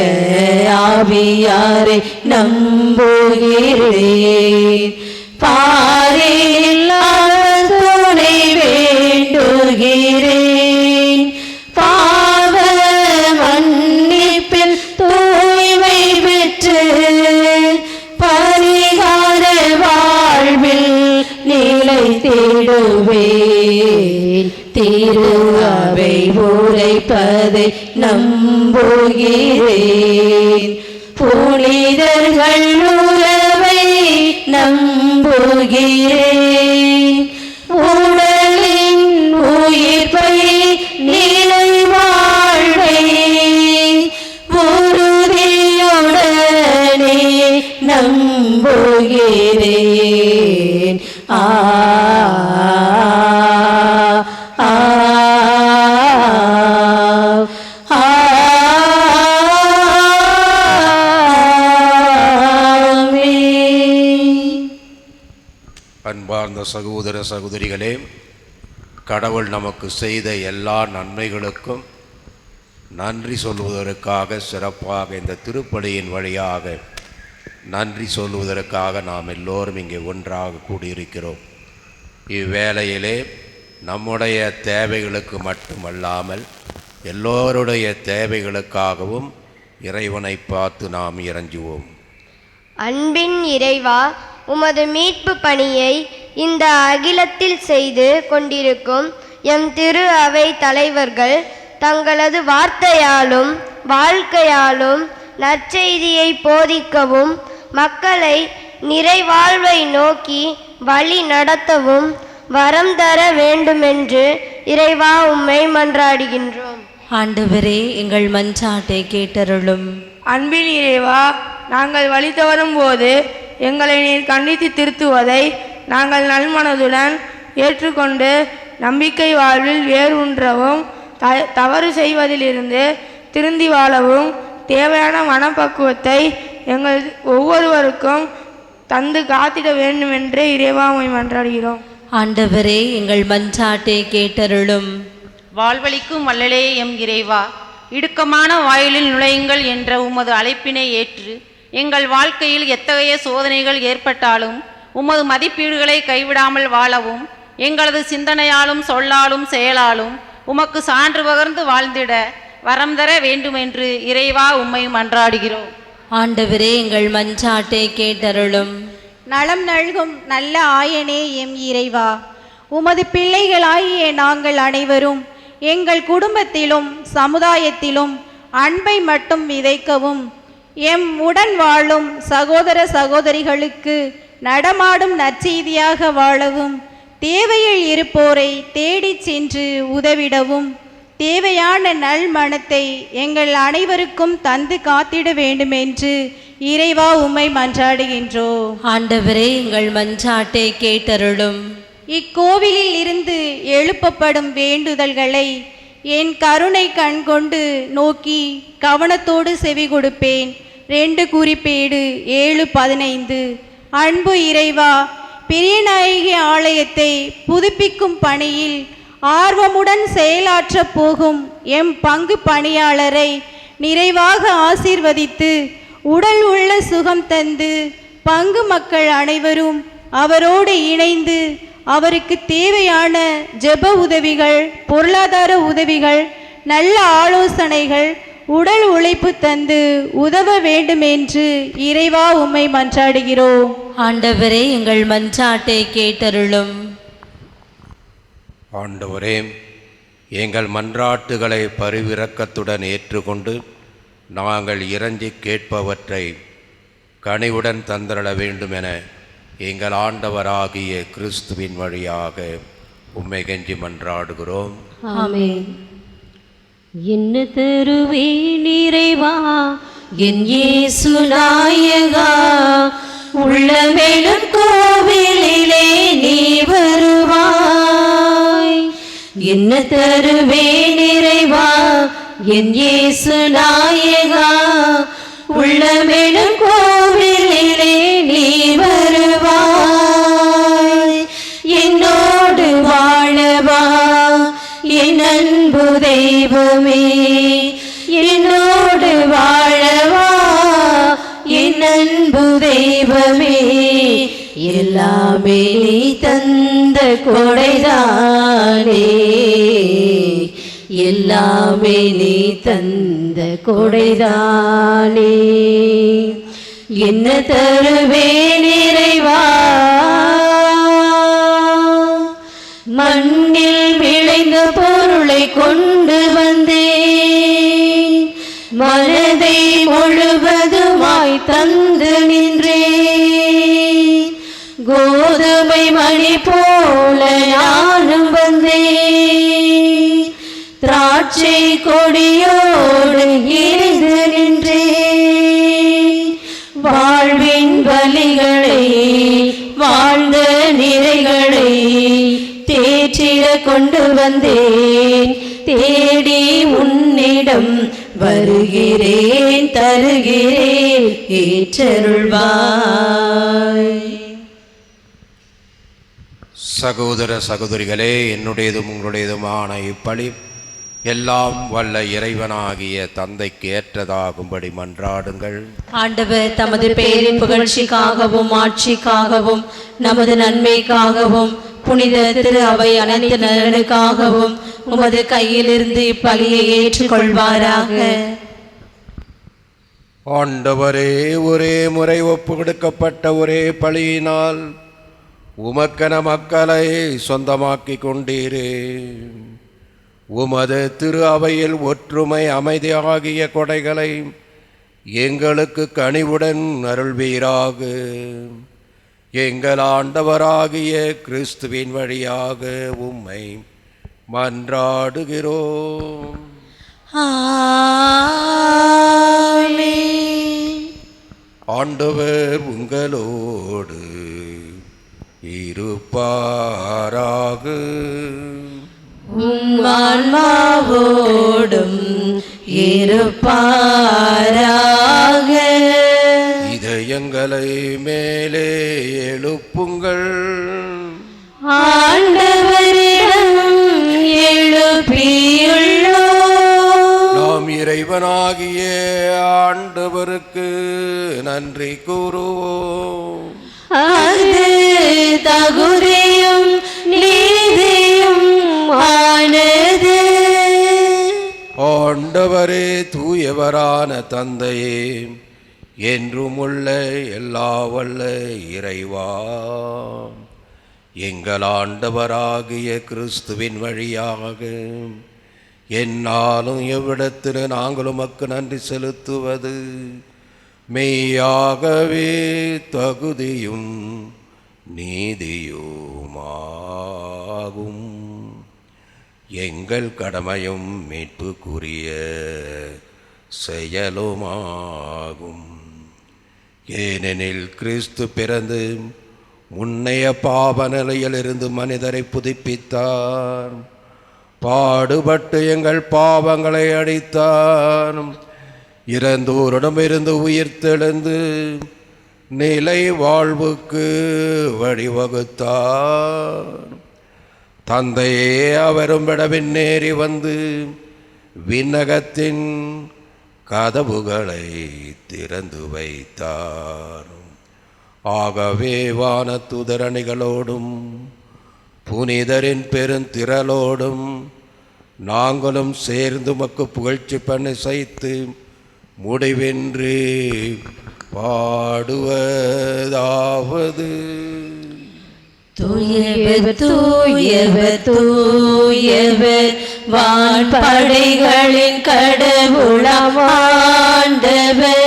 ஆவியாரை நம்புகிறேன். பாரில் அவர் துணை வேண்டுகிறேன். பாவ மன்னிப்பில் தூய்மை பெற்று பரிகார வாழ்வில் நிலைத்திடுவேன். திரு அவை உரைப்பதை நம்புகிறேன். புனிதர்கள் உறவை நம்புகிறேன். உடலின் உயிர்ப்பை நிலை வாழ்வை உறுதியுடனே நம்புகிறேன். அன்பார்ந்த சகோதர சகோதரிகளே, கடவுள் நமக்கு செய்த எல்லா நன்மைகளுக்கும் நன்றி சொல்வதற்காக சிறப்பாக இந்த திருப்பலியின் வழியாக நன்றி சொல்வதற்காக நாம் எல்லோரும் இங்கே ஒன்றாக கூடியிருக்கிறோம். இவ்வேளையிலே நம்முடைய தேவைகளுக்கு மட்டுமல்லாமல் எல்லோருடைய தேவைகளுக்காகவும் இறைவனை பார்த்து நாம் இறைஞ்சுவோம். அன்பின் இறைவா, உமது மீட்பு பணியை இந்த அகிலத்தில் செய்து கொண்டிருக்கும் எம் திரு அவை தலைவர்கள் தங்களது வார்த்தையாலும் வாழ்க்கையாலும் நற்செய்தியை போதிக்கவும் மக்களை நிறைவாழ்வை நோக்கி வழி நடத்தவும் வரம் தர வேண்டுமென்று இறைவா உம்மை மன்றாடுகின்றோம். ஆண்டவரே, எங்கள் மன்றாட்டை கேட்டருளும். அன்பின் இறைவா, நாங்கள் வழி தவறும் போது எங்களை நீர் கண்டித்து திருத்துவதை நாங்கள் நல்மனதுடன் ஏற்றுக்கொண்டு நம்பிக்கை வாழ்வில் வேரூன்றவும் தவறு செய்வதிலிருந்து திருந்தி வாழவும் தேவையான மனப்பக்குவத்தை எங்கள் ஒவ்வொருவருக்கும் தந்து காத்திட வேண்டுமென்று இறைவா உம்மை மன்றாடுகிறோம். ஆண்டவரே, எங்கள் மன்றாட்டை கேட்டருளும். வாழ்வளிக்கும் வள்ளலே எம் இறைவா, இடுக்கமான வாயிலில் நுழையுங்கள் என்ற உமது அழைப்பினை ஏற்று எங்கள் வாழ்க்கையில் எத்தகைய சோதனைகள் ஏற்பட்டாலும் உமது மதிப்பீடுகளை கைவிடாமல் வாழவும் எங்களது சிந்தனையாலும் சொல்லாலும் செயலாலும் உமக்கு சான்று பகர்ந்து வாழ்ந்திட வரம் தர வேண்டுமென்று இறைவா உம்மை மன்றாடுகிறோம். ஆண்டவரே, எங்கள் மன்றாட்டை கேட்டருளும். நலம் நல்கும் நல்ல ஆயனே எம் இறைவா, உமது பிள்ளைகளாகிய நாங்கள் அனைவரும் எங்கள் குடும்பத்திலும் சமுதாயத்திலும் அன்பை மட்டும் விதைக்கவும் எம் உடன் வாழும் சகோதர சகோதரிகளுக்கு நடமாடும் நற்செய்தியாக வாழவும் தேவையில் இருப்போரை தேடிச் சென்று உதவிடவும் தேவையான நல் மனத்தை எங்கள் அனைவருக்கும் தந்து காத்திட வேண்டுமென்று இறைவா உம்மை மன்றாடுகின்றோம். ஆண்டவரே, எங்கள் மன்றாட்டை கேட்டருளும். இக்கோவிலில் இருந்து எழுப்பப்படும் வேண்டுதல்களை என் கருணை கண் கொண்டு நோக்கி கவனத்தோடு செவி கொடுப்பேன். 2 குறிப்பேடு 7:15. அன்பு இறைவா, பெரியநாயகி ஆலயத்தை புதுப்பிக்கும் பணியில் ஆர்வமுடன் செயலாற்றப் போகும் எம் பங்கு பணியாளரை நிறைவாக ஆசீர்வதித்து உடல் உள்ள சுகம் தந்து பங்கு மக்கள் அனைவரும் அவரோடு இணைந்து அவருக்கு தேவையான ஜெப உதவிகள், பொருளாதார உதவிகள், நல்ல ஆலோசனைகள், உடல் உழைப்பு தந்து உதவ வேண்டும் என்று இறைவா உம்மை மன்றாடுகிறோம். ஆண்டவரே, எங்கள் மன்றாட்டை கேட்டருளும். ஆண்டவரே, எங்கள் மன்றாட்டுகளை பரிவிரக்கத்துடன் ஏற்றுக்கொண்டு நாங்கள் இறைஞ்சி கேட்பவற்றை கனிவுடன் தந்தரள வேண்டுமென எங்கள் ஆண்டவராகிய கிறிஸ்துவின் வழியாக உம்மை கெஞ்சி மன்றாடுகிறோம். ஆமென். என்ன தருவேன் இறைவா என் இயேசு நாயகா, உள்ளமெழும் கோவிலிலே நீ வருவாய். என்ன தருவேன் இறைவா என் இயேசு நாயகா, உள்ளமெழும் கோவிலிலே நீ வருவாய். என்னோடு வாழவா என் அன்பு தெய்வமே, என்னோடு வாழவா என் அன்பு தெய்வமே. எல்லாமே நீ தந்த கொடைதானே, எல்லாமே நீ தந்த கொடைதானே. என்ன தருவேன் இறைவா, மண்ணில் விளைந்த பொருளை கொண்டு வந்தேன், மனதை முழுவதுமாய் தந்து நின்றேன். கோதுமை மணி போல நானும் வந்தேன், திராட்சை கொடியோடு இருந்து நின்றேன். வாழ்வின் வலிகளை வாழ்ந்த நிறைகளை தேற்றிட கொண்டு வந்தேன். தேடி உன்னிடம் வருகிறேன், தருகிறேன் ஏற்றருள்வாய். சகோதர சகோதரிகளே, என்னுடையதும் உங்களுடையதுமான இப்பலி எல்லாம் வல்ல இறைவனாகிய தந்தைக்கு ஏற்றதாகும்படி மன்றாடுங்கள். ஆண்டவர் தமது பேரின் புகழ்ச்சிக்காகவும் ஆட்சிக்காகவும் நமது நன்மைக்காகவும் புனித திரு அவை அனைத்து நலனுக்காகவும் உமது கையிலிருந்து இப்பலியை ஏற்றுக்கொள்வாராக. ஆண்டவரே, ஒரே முறை ஒப்பு கொடுக்கப்பட்ட ஒரே பலியினால் உமக்கென மக்களை சொந்தமாக்கி கொண்டீரே. உமது திரு அவையில் ஒற்றுமை அமைதி ஆகிய கொடைகளை எங்களுக்கு கனிவுடன் அருள்வீராக. எங்கள் ஆண்டவராகிய கிறிஸ்துவின் வழியாக உம்மை மன்றாடுகிறோம். ஆமென். ஆண்டவர் உங்களோடு இருப்பாராக. உம் ஆன்மாவோடும் இருப்பாராக. இதயங்களை மேலே எழுப்புங்கள். ஆண்டவரிடம் எழுப்பியுள்ளோம். நாம் இறைவனாகிய ஆண்டவருக்கு நன்றி கூறுவோம். அது தகுதியும் நீதியும் ஆனது. ஆண்டவரே, தூயவரான தந்தையே, என்றும் உள்ள எல்லா வல்ல இறைவா, எங்கள் ஆண்டவராகிய கிறிஸ்துவின் வழியாக என்னாலும் எவ்விடத்தில் நாங்கள் உமக்கு நன்றி செலுத்துவது மெய்யாகவே தகுதியும் நீதியுமாகும். எங்கள் கடமையும் மீட்புக்குரிய செயலுமாகும். ஏனெனில் கிறிஸ்து பிறந்து முன்னைய பாவ நிலையிலிருந்து மனிதரை புதுப்பித்தார். பாடுபட்டு எங்கள் பாவங்களை அழித்தார். இறந்தோரிடமிருந்து உயிர்த்தெழுந்து நிலை வாழ்வுக்கு வழிவகுத்தார். தந்தையே, அவரும் விடவின்னேறி வந்து விண்ணகத்தின் கதவுகளை திறந்து வைத்தார். ஆகவே வானதூதரணிகளோடும் புனிதரின் பெருந்திரளோடும் நாங்களும் சேர்ந்து உமக்கு புகழ்ச்சி பண்ணி செய்து முடிவின்றி பாடுவதாவது: தூயவர் தூயவர் தூயவர் வான்படைகளின் கடவுளாம் ஆண்டவர்.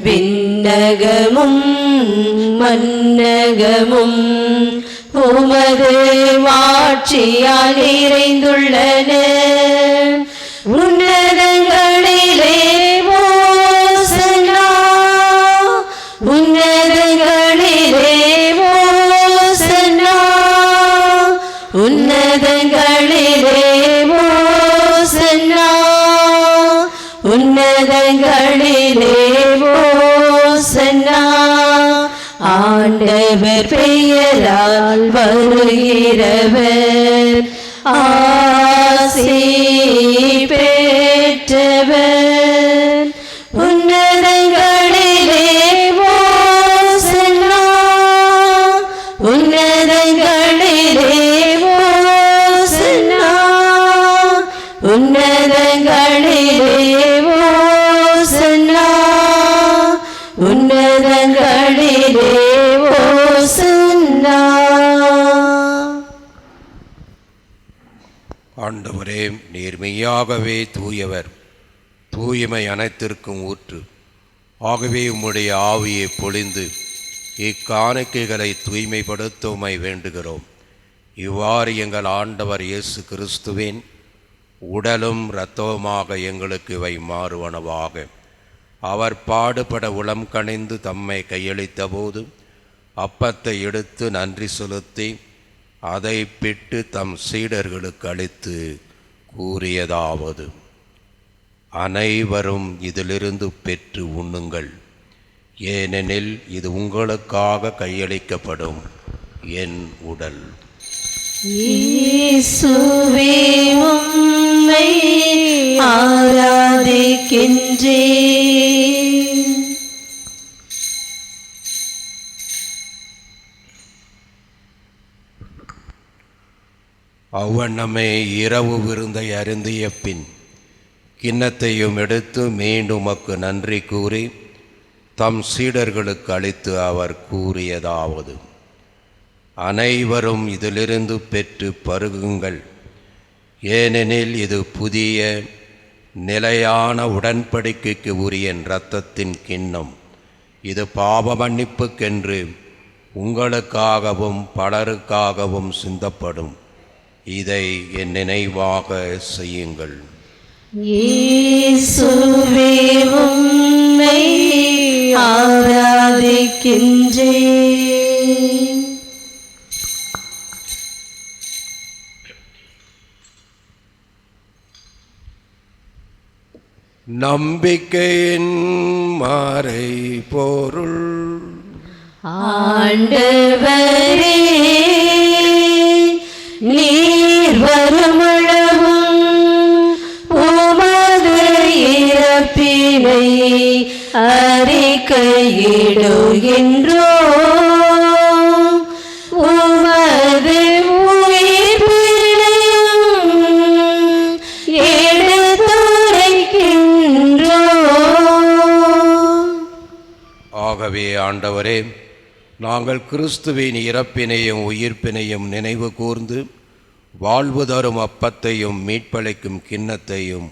விண்ணகமும் மன்னகமும் உமது மாட்சியால் நிறைந்துள்ளன. உன்னதங்களிலே ஓசன்னா, உன்னதங்களிலே ஓசன்னா, உன்னதங்களிலே ஓசன்னா, உன்னதங்களிலே ஓசன்னா. ஆண்டவர் பெயரால் வருகிறவர் ஆசி பெற்றவர். உன்னதங்களிலே ஓசன்னா, உன்னதங்களிலே ஓசன்னா, உன்னதங்களிலே ஓசன்னா, உன்னதங்களிலே ஓசன்னா. ஆண்டவரே, நீர் மெய்யாகவே தூயவர், தூய்மை அனைத்திற்கும் ஊற்று. ஆகவே உம்முடைய ஆவியை பொழிந்து இக்காணிக்கைகளை தூய்மைப்படுத்த உம்மை வேண்டுகிறோம். இவ்வாறு எங்கள் ஆண்டவர் இயேசு கிறிஸ்துவின் உடலும் இரத்தவுமாக எங்களுக்கு இவை மாறுவனவாக. அவர் பாடுபட உளம் கனிந்து தம்மை கையளித்த போது அப்பத்தை எடுத்து நன்றி செலுத்தி அதை பிட்டு தம் சீடர்களுக்கு அளித்து கூறியதாவது: அனைவரும் இதிலிருந்து பெற்று உண்ணுங்கள், ஏனெனில் இது உங்களுக்காக கையளிக்கப்படும் என் உடல். இயேசுவே உம்மை ஆராதிக்கின்றேன். அவ்வண்ணமே இரவு விருந்தை அருந்திய பின் கிண்ணத்தையும் எடுத்து மீண்டும் உமக்கு நன்றி கூறி தம் சீடர்களுக்கு அளித்து அவர் கூறியதாவது: அனைவரும் இதிலிருந்து பெற்று பருகுங்கள், ஏனெனில் இது புதிய நிலையான உடன்படிக்கைக்கு உரிய இரத்தத்தின் கிண்ணம். இது பாவ மன்னிப்புக்கென்று உங்களுக்காகவும் பலருக்காகவும் சிந்தப்படும். இதை என் நினைவாக செய்யுங்கள். இயேசுவே உம்மை ஆராதிக்கின்றேன். நம்பிக்கையின் மறை பொருள். ஆண்டவரே, நீர் வருமளவும் உமது இறப்பினை அறிக்கையிடுகின்றோம். உமது உயிர்ப்பினையும் எடுத்துரைக்கின்றோம். ஆகவே ஆண்டவரே, நாங்கள் கிறிஸ்துவின் இறப்பினையும் உயிர்ப்பினையும் நினைவு கூர்ந்து வாழ்வு தரும் அப்பத்தையும் மீட்பளிக்கும் கிண்ணத்தையும்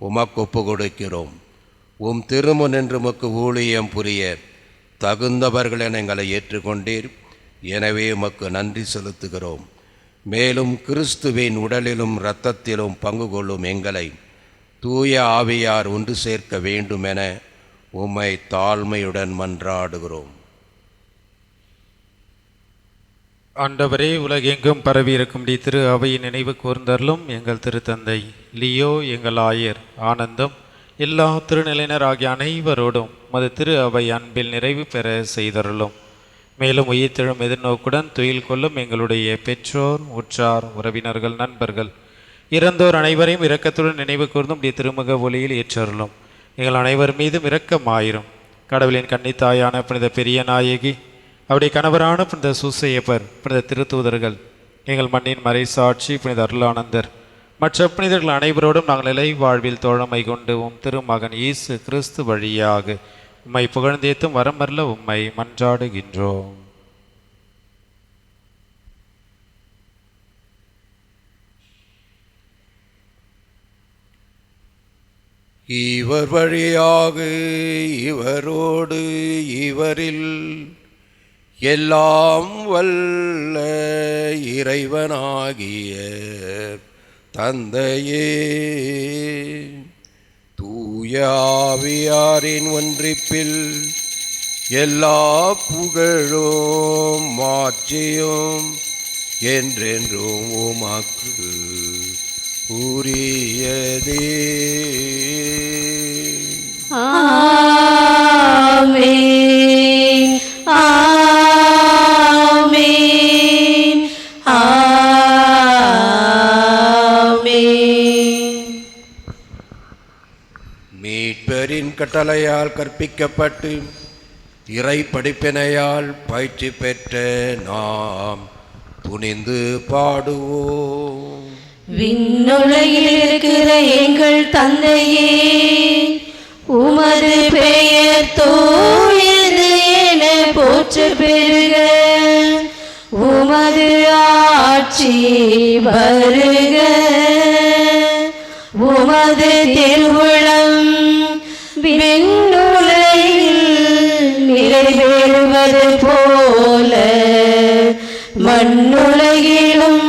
உமக்கு ஒப்பு கொடுக்கிறோம். உம் திருமுன் என்று உமக்கு ஊழியம் புரிய தகுந்தவர்கள் என எங்களை ஏற்றுக்கொண்டீர். எனவே உமக்கு நன்றி செலுத்துகிறோம். மேலும் கிறிஸ்துவின் உடலிலும் இரத்தத்திலும் பங்கு கொள்ளும் எங்களை தூய ஆவியார் ஒன்று சேர்க்க வேண்டுமென உம்மை தாழ்மையுடன் மன்றாடுகிறோம். ஆண்டவரே, உலகெங்கும் பரவியிருக்கும் திரு அவையின் நினைவு கூர்ந்தருளும். எங்கள் திருத்தந்தை லியோ, எங்கள் ஆயர் ஆனந்தம், எல்லா திருநிலையினர் ஆகிய அனைவரோடும் மது திரு அவை அன்பில் நிறைவு பெற செய்தருளும். மேலும் உயிர்த்தெழும் எதிர்நோக்குடன் துயில் கொள்ளும் எங்களுடைய பெற்றோர், உற்றார், உறவினர்கள், நண்பர்கள், இறந்தோர் அனைவரையும் இரக்கத்துடன் நினைவு கூர்ந்தும் திருமுக ஒளியில் ஏற்றருளும். எங்கள் அனைவர் மீதும் இரக்கமாயிரும். கடவுளின் கன்னித்தாயான புனித பெரிய நாயகி, அவருடைய கணவரான புனித சூசையப்பர், புனித திருத்தூதர்கள், எங்கள் மண்ணின் மறைசாட்சி புனித அருளானந்தர், மற்ற புனிதர்கள் அனைவரோடும் நாங்கள் நிலை வாழ்வில் தோழமை கொண்டு திருமகன் இயேசு கிறிஸ்து வழியாக உம்மை புகழ்ந்தேத்தும் வரமல்ல உம்மை மன்றாடுகின்றோம். இவர் வழியாக இவரோடு இவரில் எல்லாம் வல்ல இறைவனாகிய தந்தையே, தூய ஆவியாரின் ஒன்றிப்பில் எல்லா புகழும் மாட்சியும் என்றென்றும் உமக்கு உரியதே. ஆமென், ஆமென், ஆமென். மீட்பரின் கட்டளையால் கற்பிக்கப்பட்டு இறை படிப்பினையால் பயிற்சி பெற்ற நாம் துணிந்து பாடுவோம். விண்ணுலகில் இருக்கிற எங்கள் தந்தையே, உமது பெயர் தூயது என போற்ற பெறுக. உமது ஆட்சி வருக. உமது திருவுளம் விண்ணுலகில் நிறைவேறுவது போல மண்ணுலகிலும்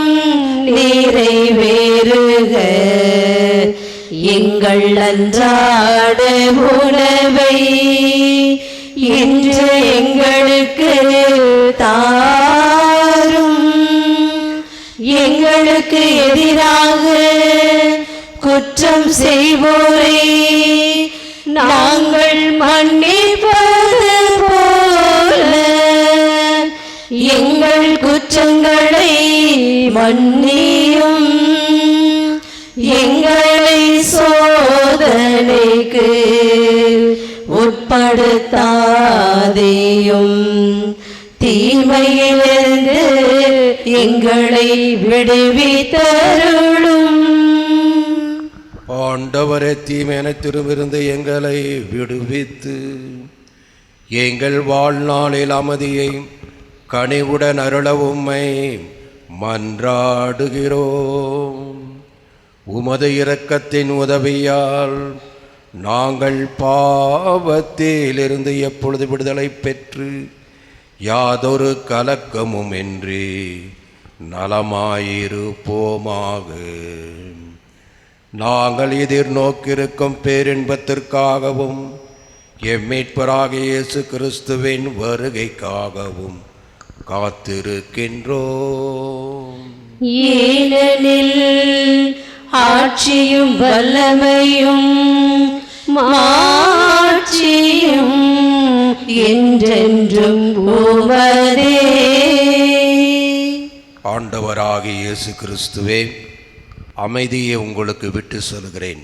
நிறைவேறுக. எங்கள் அன்றாட உணவை இன்று எங்களுக்கு தாரும். எங்களுக்கு எதிராக குற்றம் செய்வோரை நாங்கள் மன்னிப்பது போல எங்கள் குற்றங்களை மன்னியும். எங்களை சோதனைக்கு உட்படுத்தாதேயும், தீமையிலிருந்து எங்களை விடுவித்தருளும். ஆண்டவரே, தீமையனைத்திருமிருந்து எங்களை விடுவித்து எங்கள் வாழ்நாளில் அமைதியை கனிவுடன் அருள உம்மை மன்றாடுகிறோம். உமது இரக்கத்தின் உதவியால் நாங்கள் பாவத்திலிருந்து எப்பொழுது விடுதலை பெற்று யாதொரு கலக்கமும் இன்றி நலமாயிருப்போமாக. நாங்கள் எதிர்நோக்கியிருக்கும் பேரின்பத்திற்காகவும் எம்மீட்பராகிய இயேசு கிறிஸ்துவின் வருகைக்காகவும் காத்திருக்கின்றோம். ஏனெனில் ஆட்சியும் வல்லமையும் மாட்சியும் என்றென்றும் உமதே. ஆண்டவராகிய இயேசு கிறிஸ்துவே, அமைதியை உங்களுக்கு விட்டு சொல்கிறேன்,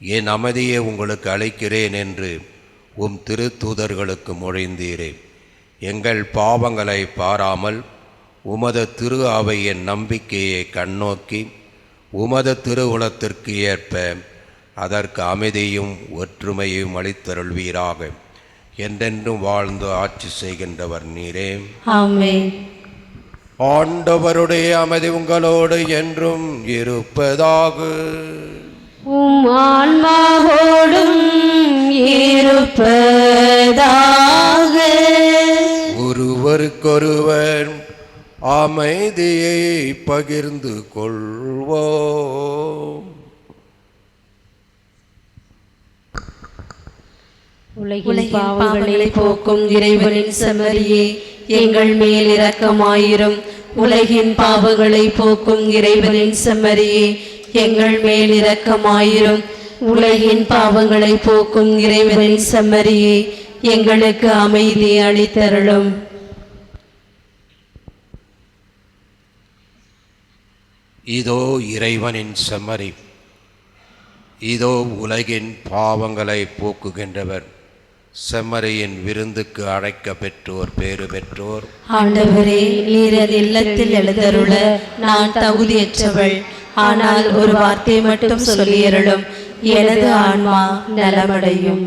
என் அமைதியை உங்களுக்கு அளிக்கிறேன் என்று உம் திருத்தூதர்களுக்கு மொழிந்தீரே. எங்கள் பாவங்களை பாராமல் உமது திரு அவையின் நம்பிக்கையை கண்ணோக்கி உமது திருவுளத்திற்கு ஏற்ப அதற்கு அமைதியும் ஒற்றுமையும் அளித்தருள்வீராக. என்றென்றும் வாழ்ந்து ஆட்சி செய்கின்றவர் நீரே. ஆமென். ஆண்டவருடைய அமைதி உங்களோடு என்றும் இருப்பதாக. உம் ஆன்மாவோடும் இருப்பதாக. ஒருவருக்கொருவர் அமைதியை பகிர்ந்து கொள்வோம். உலகின் பாவங்களை போக்கும் இறைவனின் செம்மறியே, எங்கள் மேல் இரக்கமாயிரும். உலகின் பாவங்களை போக்கும் இறைவனின் செம்மறியே, எங்கள் மேல் இரக்கமாயிரும். உலகின் பாவங்களை போக்கும் இறைவனின் செம்மறியே, எங்களுக்கு அமைதி அளித்தருளும். இதோ இறைவனின் செம்மறி, இதோ உலகின் பாவங்களை போக்குகின்றவர். செம்மறியின் விருந்துக்கு அழைக்க பெற்றோர் பேறு பெற்றோர். ஆண்டவரே, நீர் என் இல்லத்தில் எழுதருள நான் தகுதியற்றவள். ஆனால் ஒரு வார்த்தை மட்டும் சொல்லியருளும், எனது ஆன்மா நலமடையும்.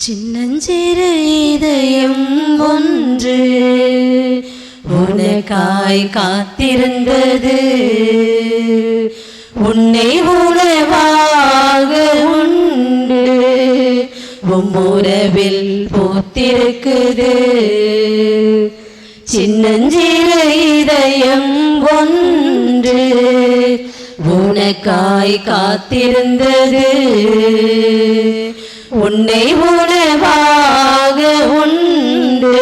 சின்னஞ்சிறு இதயம் ஒன்று உனக்காய் காத்திருந்தது, உன்னை உணவாக உண்டு உம்முறவில் பூத்திருக்குது. சின்னஞ்சிறு இதயம் ஒன்று உனக்காய் காத்திருந்தது, உன்னை உணவாக உண்டு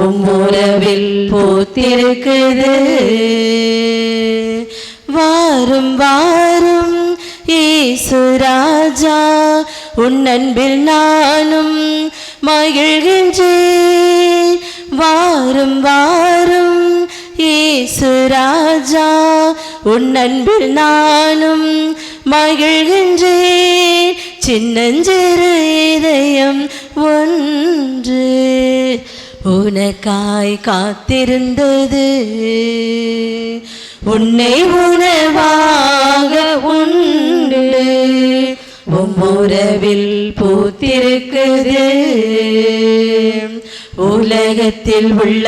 உம்முறவில் பூத்திருக்குது. வாரும் வாரும் இயேசு ராஜா, உன் அன்பில் நானும் மகிழ்கின்றேன். வாரும் வாரும் இயேசு ராஜா, உன் அன்பில் நானும் மகிழ்கின்றேன். சின்னஞ்சிறு இதயம் ஒன்று உனக்காய் காத்திருந்தது, உன்னை உணவாக உண்டு உம்முறவில் பூத்திருக்குது. உலகத்தில் உள்ள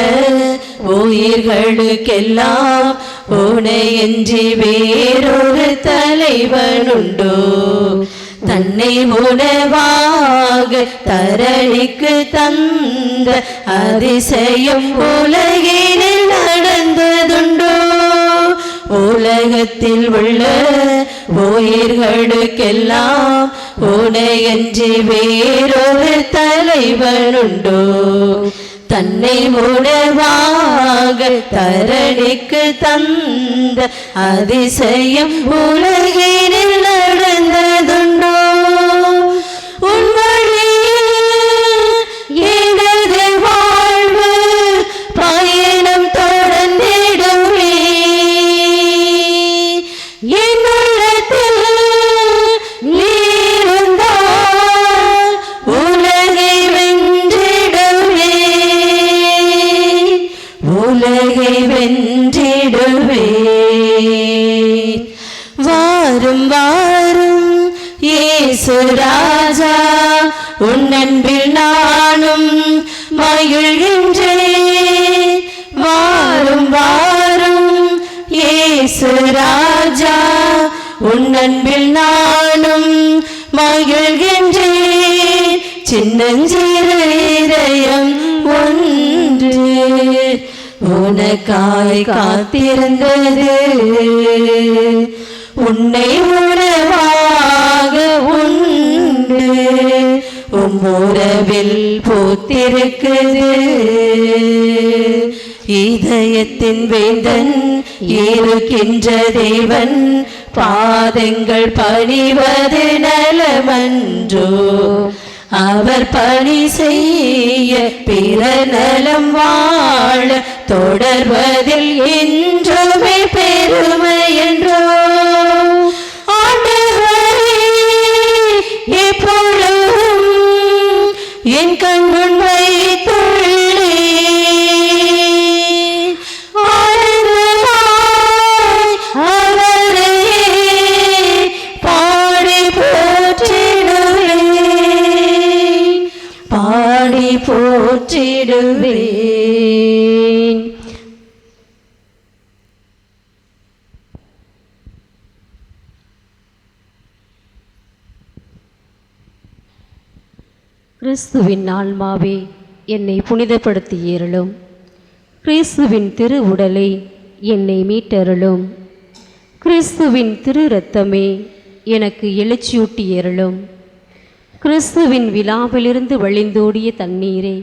உயிர்களுக்கெல்லாம் உனையன்றி வேறொரு தலைவனுண்டோ? தன்னை உணவாக தரணிக்கு தந்த அதிசயம் உலகினில் நடந்ததுண்டோ? உலகத்தில் உள்ள உயிர்களுக்கெல்லாம் உனையன்றி வேறொரு தலைவனுண்டோ? தன்னை உணவாக தரணிக்கு தந்த அதிசயம் உலகினில் நடந்ததுண்டோ? உன் வழியில் எனது வாழ்வு பயணம் தொடர்ந்திடுமே. என் உள்ளத்தில் நீ இருந்தால் உலகை வென்றிடுவே, உலகை வென்றிடுவே. வாரும் வாரும் இயேசு ராஜா, உன் அன்பில் நானும் மகிழ்கின்றேன். வாரும் வாரும் இயேசு ராஜா, உன் அன்பில் நானும் மகிழ்கின்றேன். சின்னஞ்சிறு இதயம் ஒன்று உனக்காய் காத்திருந்தது, உன்னை உணவாக உண்டு உம்முறவில் பூத்திருக்குது. இதயத்தின் வேந்தன் இருக்கின்ற தேவன் பாதங்கள் பணிவது நலமன்றோ? அவர் பணி செய்ய பிற நலம் வாழ தொடர்வதில் என்றுமே பெருமை என்றோ? ஆண்டவரே, எப்பொழுதும் என் கண்முன் வைத்துள்ளேன். ஆனந்தமாய் அவரையே பாடி போற்றிடுவேன், பாடி போற்றிடுவேன். கிறிஸ்துவின் ஆன்மாவே என்னை புனிதப்படுத்தியருளும், கிறிஸ்துவின் திரு உடலை என்னை மீட்டருளும், கிறிஸ்துவின் திரு இரத்தமே எனக்கு எழுச்சியூட்டியருளும், கிறிஸ்துவின் விழாவிலிருந்து வழிந்தோடிய தண்ணீரே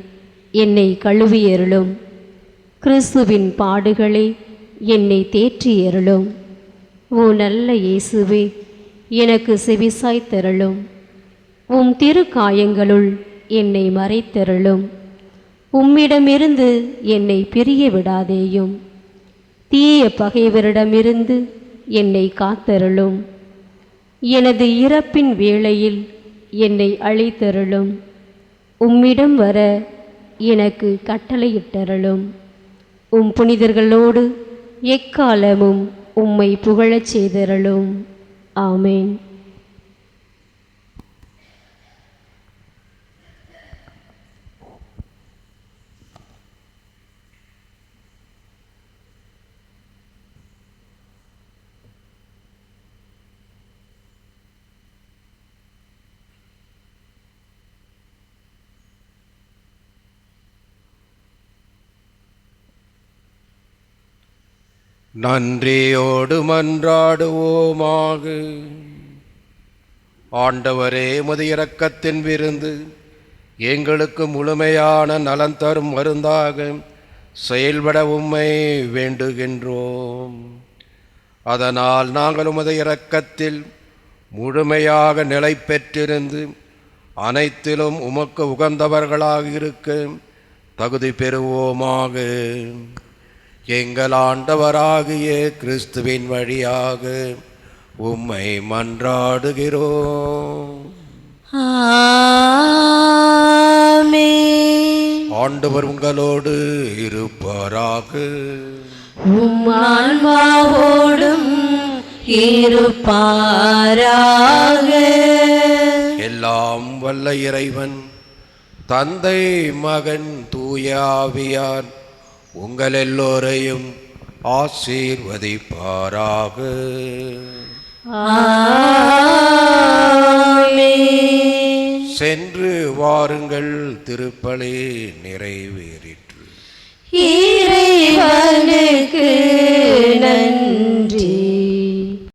என்னை கழுவியருளும், கிறிஸ்துவின் பாடுகளே என்னை தேற்றியருளும். ஓ நல்ல இயேசுவே, எனக்கு செவிசாய்த்தருளும், உம் திருக்காயங்களுள் என்னை மறைத்தருளும், உம்மிடமிருந்து என்னை பிரிய விடாதேயும், தீய பகைவரிடமிருந்து என்னை காத்தருளும், எனது இறப்பின் வேளையில் என்னை அழைத்தருளும், உம்மிடம் வர எனக்கு கட்டளையிட்டருளும். உம் புனிதர்களோடு எக்காலமும் உம்மை புகழச் செய்தருளும். ஆமேன். நன்றியோடு மன்றாடுவோமாக. ஆண்டவரே, உமது இரக்கத்தின் விருந்து எங்களுக்கு முழுமையான நலன் தரும் மருந்தாக செயல்பட உம்மை வேண்டுகின்றோம். அதனால் நாங்கள் உமது இரக்கத்தில் முழுமையாக நிலை பெற்றிருந்து அனைத்திலும் உமக்கு உகந்தவர்களாக இருக்க தகுதி பெறுவோமாக. எங்கள் ஆண்டவராகிய கிறிஸ்துவின் வழியாக உம்மை மன்றாடுகிறோம். ஆமென். ஆண்டவர் உங்களோடு இருப்பாராக. உம் ஆன்மாவோடும் இருப்பாராக. எல்லாம் வல்ல இறைவன் தந்தை, மகன், தூய ஆவியார் உங்கள் எல்லோரையும் ஆசீர்வதிப்பாராக. ஆமென். சென்று வாருங்கள், திருப்பலி நிறைவேறிற்று. இறைவனுக்கு